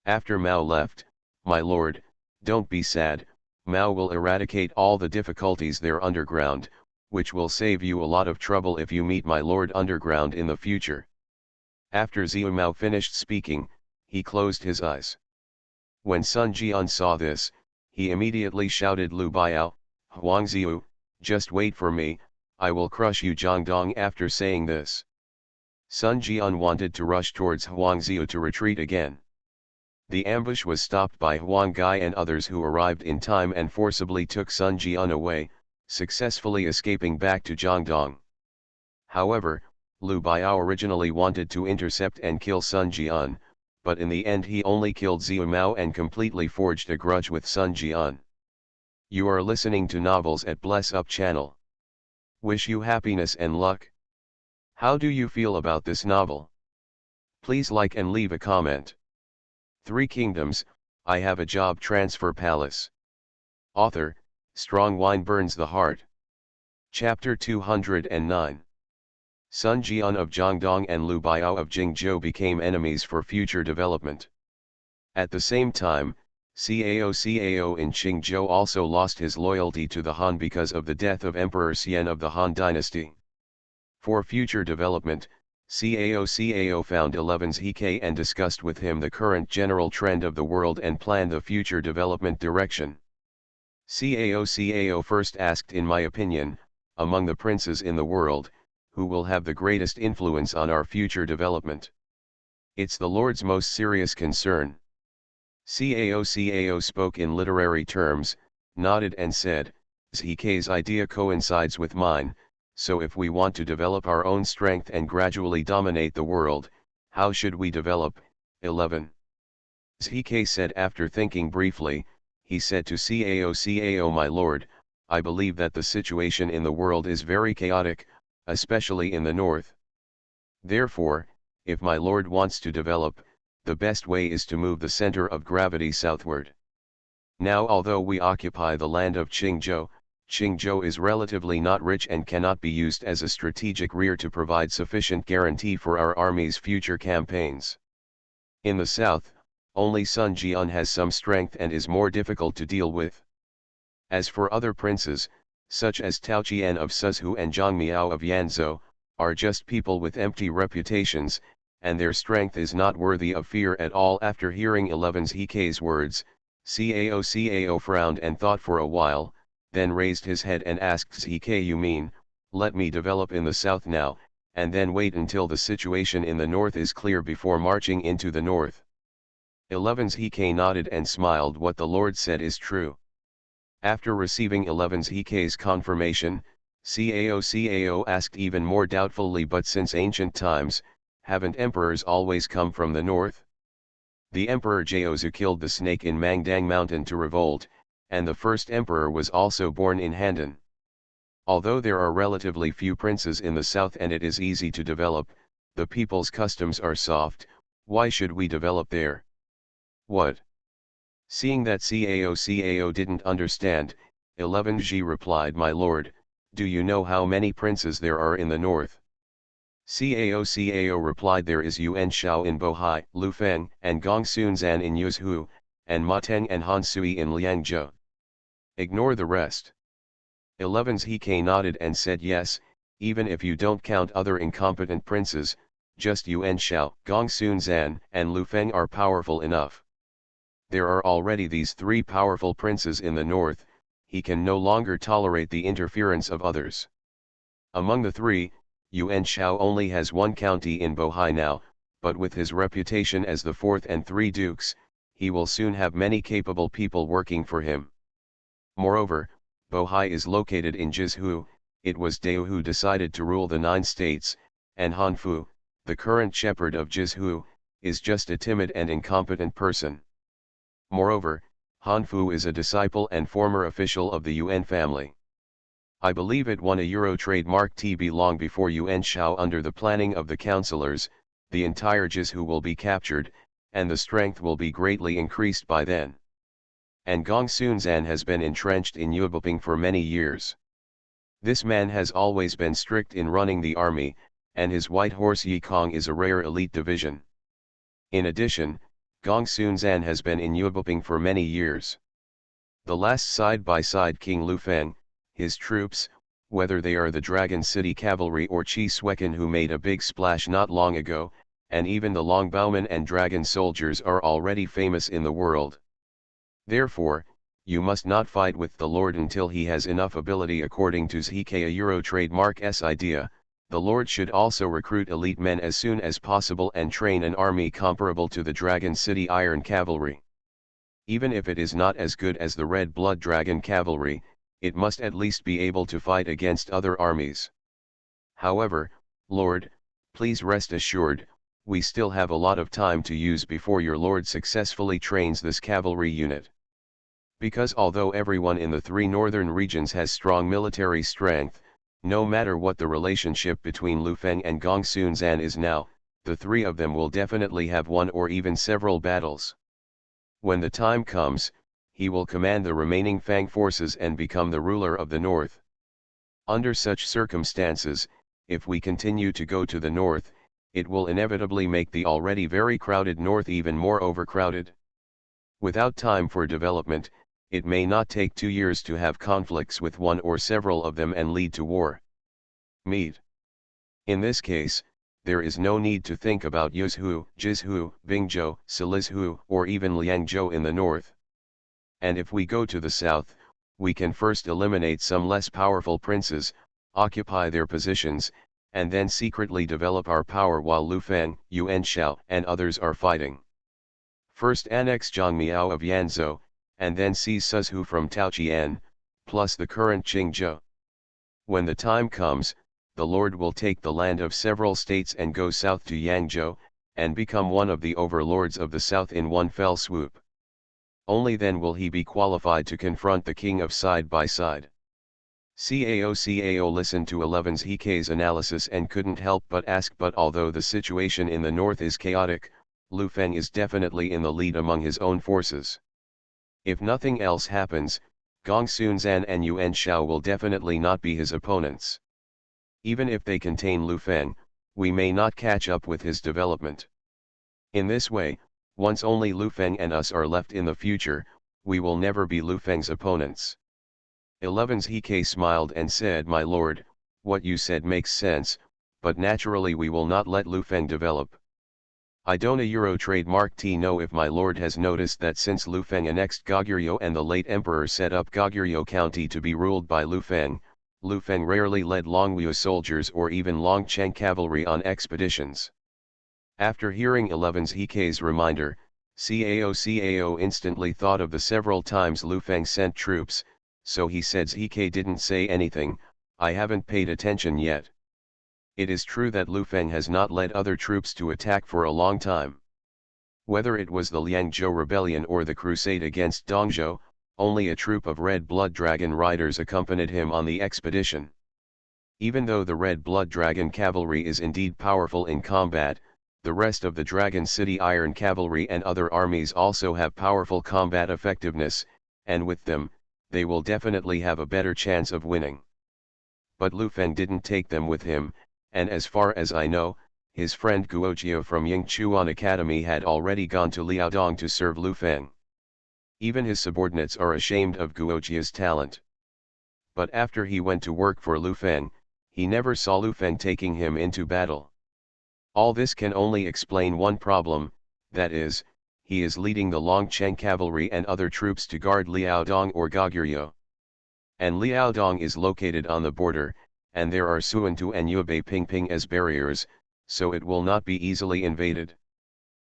After Mao left, "My lord, don't be sad, Mao will eradicate all the difficulties there underground, which will save you a lot of trouble if you meet my lord underground in the future." After Xiu Mao finished speaking, he closed his eyes. When Sun Jian saw this, he immediately shouted, "Lu Biao, Huang Xiu, just wait for me, I will crush you Jiangdong." After saying this, Sun Jian wanted to rush towards Huang Xiu to retreat again. The ambush was stopped by Huang Gai and others, who arrived in time and forcibly took Sun Jian away, successfully escaping back to Jiangdong. However, Lu Biao originally wanted to intercept and kill Sun Jian, but in the end he only killed Xiu Mao and completely forged a grudge with Sun Jian. You are listening to Novels at Bless Up channel. Wish you happiness and luck. How do you feel about this novel? Please like and leave a comment. Three Kingdoms, I Have a Job Transfer Palace. Author, Strong Wine Burns the Heart. Chapter 209. Sun Jian of Jiangdong and Lu Biao of Jingzhou became enemies for future development. At the same time, Cao in Qingzhou also lost his loyalty to the Han because of the death of Emperor Xian of the Han dynasty. For future development, Cao found 11's He and discussed with him the current general trend of the world and planned the future development direction. Cao first asked, "In my opinion, among the princes in the world, who will have the greatest influence on our future development? It's the Lord's most serious concern." Cao spoke in literary terms, nodded and said, "Zhike's idea coincides with mine, so if we want to develop our own strength and gradually dominate the world, how should we develop?" 11. Zhike said. After thinking briefly, he said to Cao, "My lord, I believe that the situation in the world is very chaotic, especially in the north. Therefore, if my lord wants to develop, the best way is to move the center of gravity southward. Now, although we occupy the land of Qingzhou, Qingzhou is relatively not rich and cannot be used as a strategic rear to provide sufficient guarantee for our army's future campaigns. In the south, only Sun Jian has some strength and is more difficult to deal with. As for other princes, such as Tao Qian of Suzhou and Zhang Miao of Yanzhou, are just people with empty reputations, and their strength is not worthy of fear at all. After hearing 11's Hike's words, Cao frowned and thought for a while, then raised his head and asked Hike, you mean, let me develop in the south now, and then wait until the situation in the north is clear before marching into the north? 11's Hike nodded and smiled. What the Lord said is true. After receiving 11's Hike's confirmation, Cao asked even more doubtfully, but since ancient times, haven't emperors always come from the north? The emperor Jiaozu killed the snake in Mangdang Mountain to revolt, and the first emperor was also born in Handan. Although there are relatively few princes in the south and it is easy to develop, the people's customs are soft. Why should we develop there? What? Seeing that Cao didn't understand, 11G replied, my lord, do you know how many princes there are in the north? Cao replied, there is Yuan Shao in Bohai, Lufeng and Gongsunzan in Yuzhou, and Ma Teng and Han Sui in Liangzhou. Ignore the rest. 11's Hike nodded and said, yes, even if you don't count other incompetent princes, just Yuan Shao, Gongsunzan and Lufeng are powerful enough. There are already these three powerful princes in the north. He can no longer tolerate the interference of others. Among the three, Yuan Shao only has one county in Bohai now, but with his reputation as the fourth and three dukes, he will soon have many capable people working for him. Moreover, Bohai is located in Jizhu. It was Dao who decided to rule the 9 states, and Hanfu, the current shepherd of Jizhu, is just a timid and incompetent person. Moreover, Hanfu is a disciple and former official of the Yuan family. I believe it won a Euro trademark TB long before Yuan Shao. Under the planning of the councillors, the entire Jizhu will be captured, and the strength will be greatly increased by then. And Gongsunzan has been entrenched in Yubuping for many years. This man has always been strict in running the army, and his white horse Yikong is a rare elite division. In addition, Gongsunzan has been in Yubuping for many years. The last side-by-side King Lufeng, his troops, whether they are the Dragon City Cavalry or Chi Suekin who made a big splash not long ago, and even the Longbowmen and Dragon soldiers are already famous in the world. Therefore, you must not fight with the Lord until he has enough ability. According to Zhike Euro trademark's idea, the Lord should also recruit elite men as soon as possible and train an army comparable to the Dragon City Iron Cavalry. Even if it is not as good as the Red Blood Dragon Cavalry, it must at least be able to fight against other armies. However, Lord, please rest assured, we still have a lot of time to use before your Lord successfully trains this cavalry unit. Because although everyone in the 3 northern regions has strong military strength, no matter what the relationship between Lufeng and Gongsunzan is now, the 3 of them will definitely have one or even several battles. When the time comes, he will command the remaining Fang forces and become the ruler of the north. Under such circumstances, if we continue to go to the north, it will inevitably make the already very crowded north even more overcrowded. Without time for development, it may not take 2 years to have conflicts with one or several of them and lead to war. Meet. In this case, there is no need to think about Yuzhou, Jizhou, Bingzhou, Silizhou, or even Liangzhou in the north. And if we go to the south, we can first eliminate some less powerful princes, occupy their positions, and then secretly develop our power while Lufeng, Yuan Shao, and others are fighting. First annex Zhangmiao of Yanzhou, and then seize Suzhou from Taoqian, plus the current Qingzhou. When the time comes, the Lord will take the land of several states and go south to Yangzhou, and become one of the overlords of the south in one fell swoop. Only then will he be qualified to confront the king of side-by-side. Cao listened to 11's Hike's analysis and couldn't help but ask, but although the situation in the north is chaotic, Lufeng is definitely in the lead among his own forces. If nothing else happens, Gongsunzan and Yuan Shao will definitely not be his opponents. Even if they contain Lufeng, we may not catch up with his development. In this way, once only Lufeng and us are left in the future, we will never be Lufeng's opponents. 11's Hike smiled and said, my lord, what you said makes sense, but naturally we will not let Lu Feng develop. I don't a Euro trademark T know if my lord has noticed that since Lu Feng annexed Goguryeo and the late emperor set up Goguryeo County to be ruled by Lu Feng rarely led Longwu soldiers or even Longcheng cavalry on expeditions. After hearing 11's Hikei's reminder, Cao instantly thought of the several times Lu Feng sent troops, so he said Hikei didn't say anything, I haven't paid attention yet. It is true that Lu Feng has not led other troops to attack for a long time. Whether it was the Liangzhou rebellion or the crusade against Dongzhou, only a troop of Red Blood Dragon riders accompanied him on the expedition. Even though the Red Blood Dragon cavalry is indeed powerful in combat, the rest of the Dragon City Iron Cavalry and other armies also have powerful combat effectiveness, and with them, they will definitely have a better chance of winning. But Lu Feng didn't take them with him, and as far as I know, his friend Guojiao from Yingchuan Academy had already gone to Liaodong to serve Lu Feng. Even his subordinates are ashamed of Guojiao's talent. But after he went to work for Lu Feng, he never saw Lu Feng taking him into battle. All this can only explain one problem, that is, he is leading the Longcheng cavalry and other troops to guard Liaodong or Goguryeo. And Liaodong is located on the border, and there are Suantu and Yubei Pingping as barriers, so it will not be easily invaded.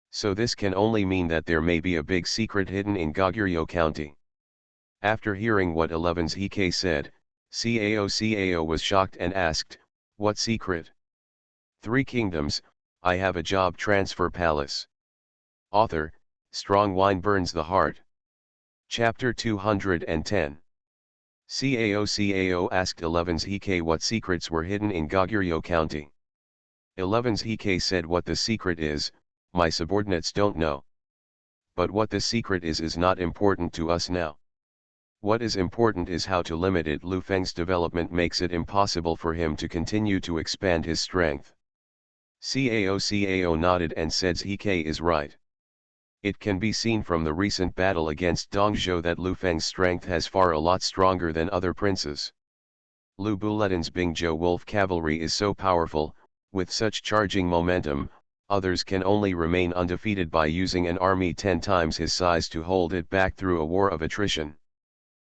So this can only mean that there may be a big secret hidden in Goguryeo County. After hearing what 11's Hikei said, Cao was shocked and asked, what secret? 3 Kingdoms, I have a job transfer palace. Author, Strong Wine Burns the Heart. Chapter 210. Cao asked 11's Hikei what secrets were hidden in Goguryeo County. 11's Hikei said what the secret is, my subordinates don't know. But what the secret is not important to us now. What is important is how to limit it. Lu Feng's development makes it impossible for him to continue to expand his strength. Cao nodded and said Hikei is right. It can be seen from the recent battle against Dongzhou that Lu Feng's strength has far a lot stronger than other princes. Lu Buletin's Bingzhou Wolf cavalry is so powerful, with such charging momentum, others can only remain undefeated by using an army 10 times his size to hold it back through a war of attrition.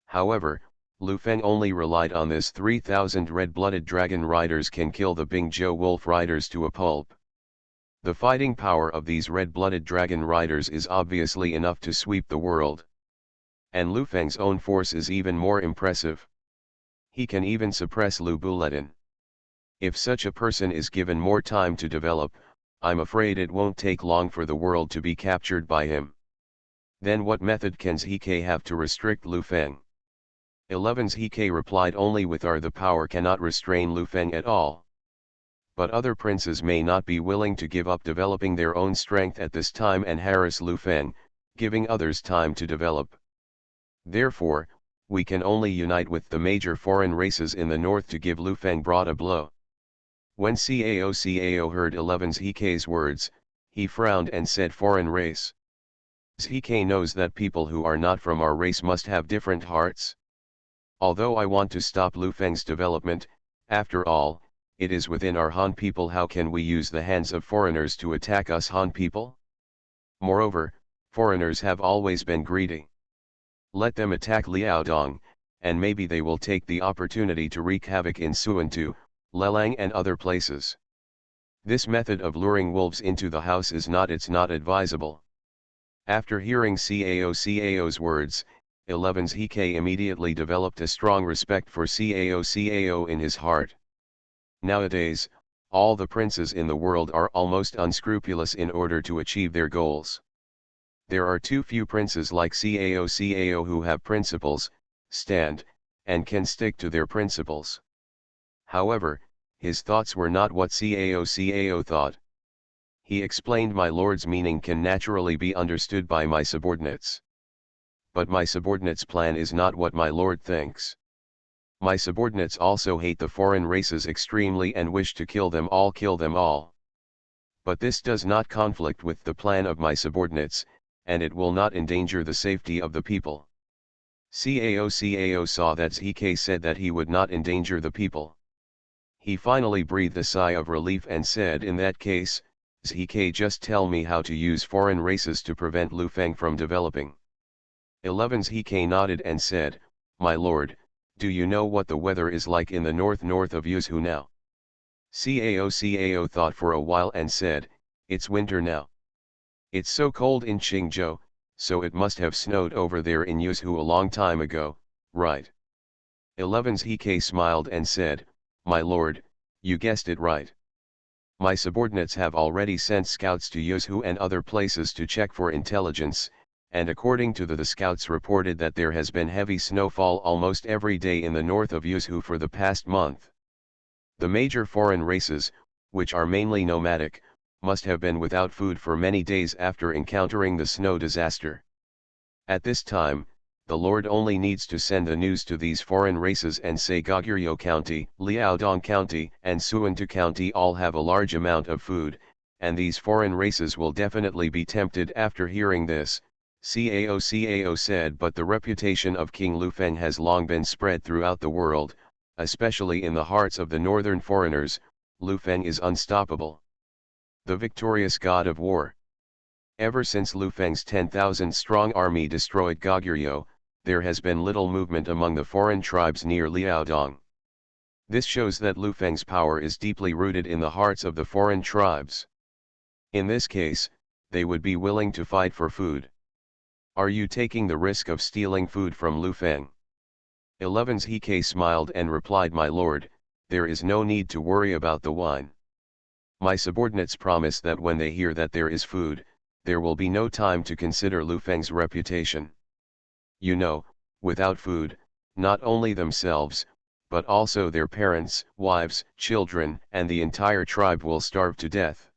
However, Lu Feng only relied on this. 3,000 red-blooded dragon riders can kill the Bingzhou Wolf riders to a pulp. The fighting power of these red-blooded dragon riders is obviously enough to sweep the world. And Lu Feng's own force is even more impressive. He can even suppress Lu Buletin. If such a person is given more time to develop, I'm afraid it won't take long for the world to be captured by him. Then what method can Hikei have to restrict Lu Feng? 11's Hikei replied only with the power cannot restrain Lu Feng at all. But other princes may not be willing to give up developing their own strength at this time and harass Lu Feng, giving others time to develop. Therefore, we can only unite with the major foreign races in the north to give Lu Feng broad a blow. When Cao heard 11's Hikei's words, he frowned and said foreign race. Hikei knows that people who are not from our race must have different hearts. Although I want to stop Lu Feng's development, after all, it is within our Han people. How can we use the hands of foreigners to attack us Han people? Moreover, foreigners have always been greedy. Let them attack Liaodong, and maybe they will take the opportunity to wreak havoc in Suantu, Lelang and other places. This method of luring wolves into the house is not advisable. After hearing Cao's words, 11's Hikei immediately developed a strong respect for Cao in his heart. Nowadays, all the princes in the world are almost unscrupulous in order to achieve their goals. There are too few princes like Cao who have principles, stand, and can stick to their principles. However, his thoughts were not what Cao thought. He explained my lord's meaning can naturally be understood by my subordinates. But my subordinates' plan is not what my lord thinks. My subordinates also hate the foreign races extremely and wish to kill them all. But this does not conflict with the plan of my subordinates, and it will not endanger the safety of the people. Cao saw that Hikei said that he would not endanger the people. He finally breathed a sigh of relief and said, in that case, ZK, just tell me how to use foreign races to prevent Lu Feng from developing. 11 ZK nodded and said, my lord, do you know what the weather is like in the north of Yuzhou now? Cao thought for a while and said, it's winter now. It's so cold in Qingzhou, so it must have snowed over there in Yuzhou a long time ago, right? 11 ZK smiled and said, my lord, you guessed it right. My subordinates have already sent scouts to Yuzhou and other places to check for intelligence, and according to the scouts reported that there has been heavy snowfall almost every day in the north of Yuzhou for the past month. The major foreign races, which are mainly nomadic, must have been without food for many days after encountering the snow disaster. At this time, the Lord only needs to send the news to these foreign races and say Goguryeo County, Liaodong County, and Suantu County all have a large amount of food, and these foreign races will definitely be tempted after hearing this. Cao said, but the reputation of King Lu Feng has long been spread throughout the world, especially in the hearts of the northern foreigners. Lu Feng is unstoppable. The victorious god of war. Ever since Lu Feng's 10,000-strong army destroyed Goguryeo, there has been little movement among the foreign tribes near Liaodong. This shows that Lu Feng's power is deeply rooted in the hearts of the foreign tribes. In this case, they would be willing to fight for food. Are you taking the risk of stealing food from Lu Feng? 11 ZK smiled and replied, my lord, there is no need to worry about the wine. My subordinates promise that when they hear that there is food, there will be no time to consider Lu Feng's reputation. You know, without food, not only themselves, but also their parents, wives, children, and the entire tribe will starve to death.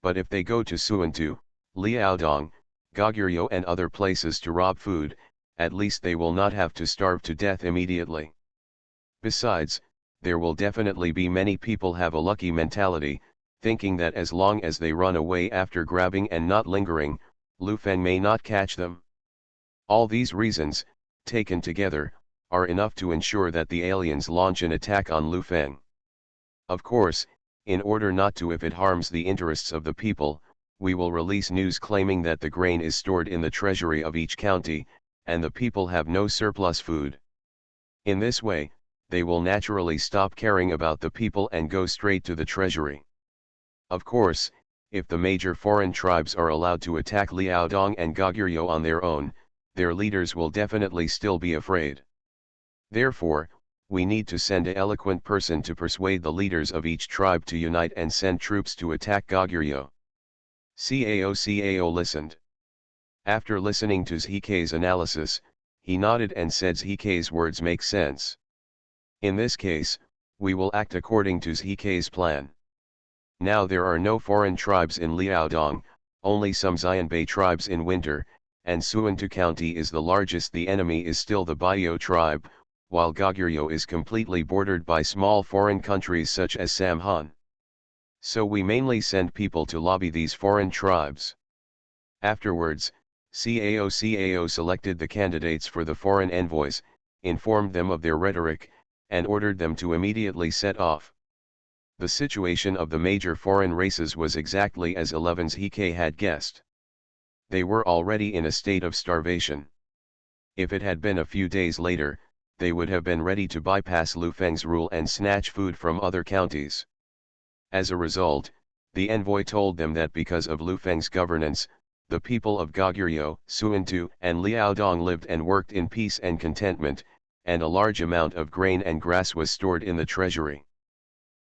But if they go to Suantu, Liaodong, Goguryeo and other places to rob food, at least they will not have to starve to death immediately. Besides, there will definitely be many people have a lucky mentality, thinking that as long as they run away after grabbing and not lingering, Lu Feng may not catch them. All these reasons, taken together, are enough to ensure that the aliens launch an attack on Lu Feng. Of course, in order not to, if it harms the interests of the people, we will release news claiming that the grain is stored in the treasury of each county, and the people have no surplus food. In this way, they will naturally stop caring about the people and go straight to the treasury. Of course, if the major foreign tribes are allowed to attack Liaodong and Goguryeo on their own, their leaders will definitely still be afraid. Therefore, we need to send an eloquent person to persuade the leaders of each tribe to unite and send troops to attack Goguryeo. Cao listened. After listening to ZK's analysis, he nodded and said ZK's words make sense. In this case, we will act according to ZK's plan. Now there are no foreign tribes in Liaodong, only some Xianbei tribes in winter, and Suantu County is the largest. The enemy is still the Baiyo tribe, while Goguryeo is completely bordered by small foreign countries such as Samhan. So we mainly send people to lobby these foreign tribes. Afterwards, Cao selected the candidates for the foreign envoys, informed them of their rhetoric, and ordered them to immediately set off. The situation of the major foreign races was exactly as 11's Hike had guessed. They were already in a state of starvation. If it had been a few days later, they would have been ready to bypass Lu Feng's rule and snatch food from other counties. As a result, the envoy told them that because of Lu Feng's governance, the people of Goguryeo, Suantu, and Liaodong lived and worked in peace and contentment, and a large amount of grain and grass was stored in the treasury.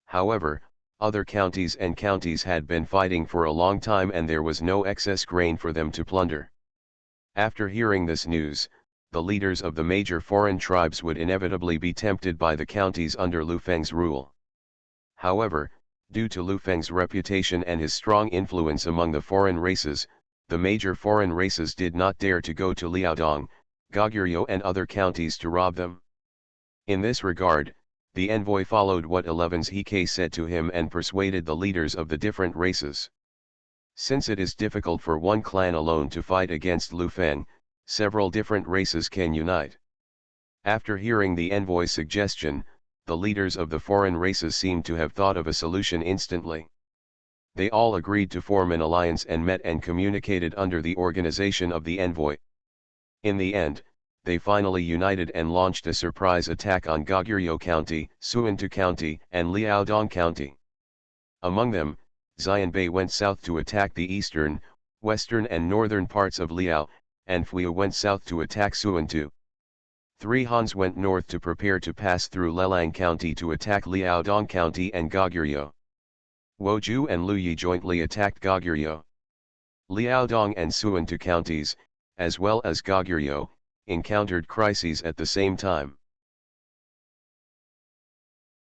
However, other counties had been fighting for a long time and there was no excess grain for them to plunder. After hearing this news, the leaders of the major foreign tribes would inevitably be tempted by the counties under Lu Feng's rule. However, due to Lu Feng's reputation and his strong influence among the foreign races, the major foreign races did not dare to go to Liaodong, Goguryeo and other counties to rob them. In this regard, the envoy followed what 11's Hike said to him and persuaded the leaders of the different races. Since it is difficult for one clan alone to fight against Lu Feng, several different races can unite. After hearing the envoy's suggestion, the leaders of the foreign races seemed to have thought of a solution instantly. They all agreed to form an alliance and met and communicated under the organization of the envoy. In the end, they finally united and launched a surprise attack on Goguryeo County, Suwon-to County, and Liaodong County. Among them, Xianbei went south to attack the eastern, western and northern parts of Liao, and Fuyu went south to attack Suwon-to. Three Hans went north to prepare to pass through Lelang County to attack Liaodong County and Goguryeo. Woju and Luyi jointly attacked Goguryeo. Liaodong and Suwon-to counties, as well as Goguryeo, encountered crises at the same time.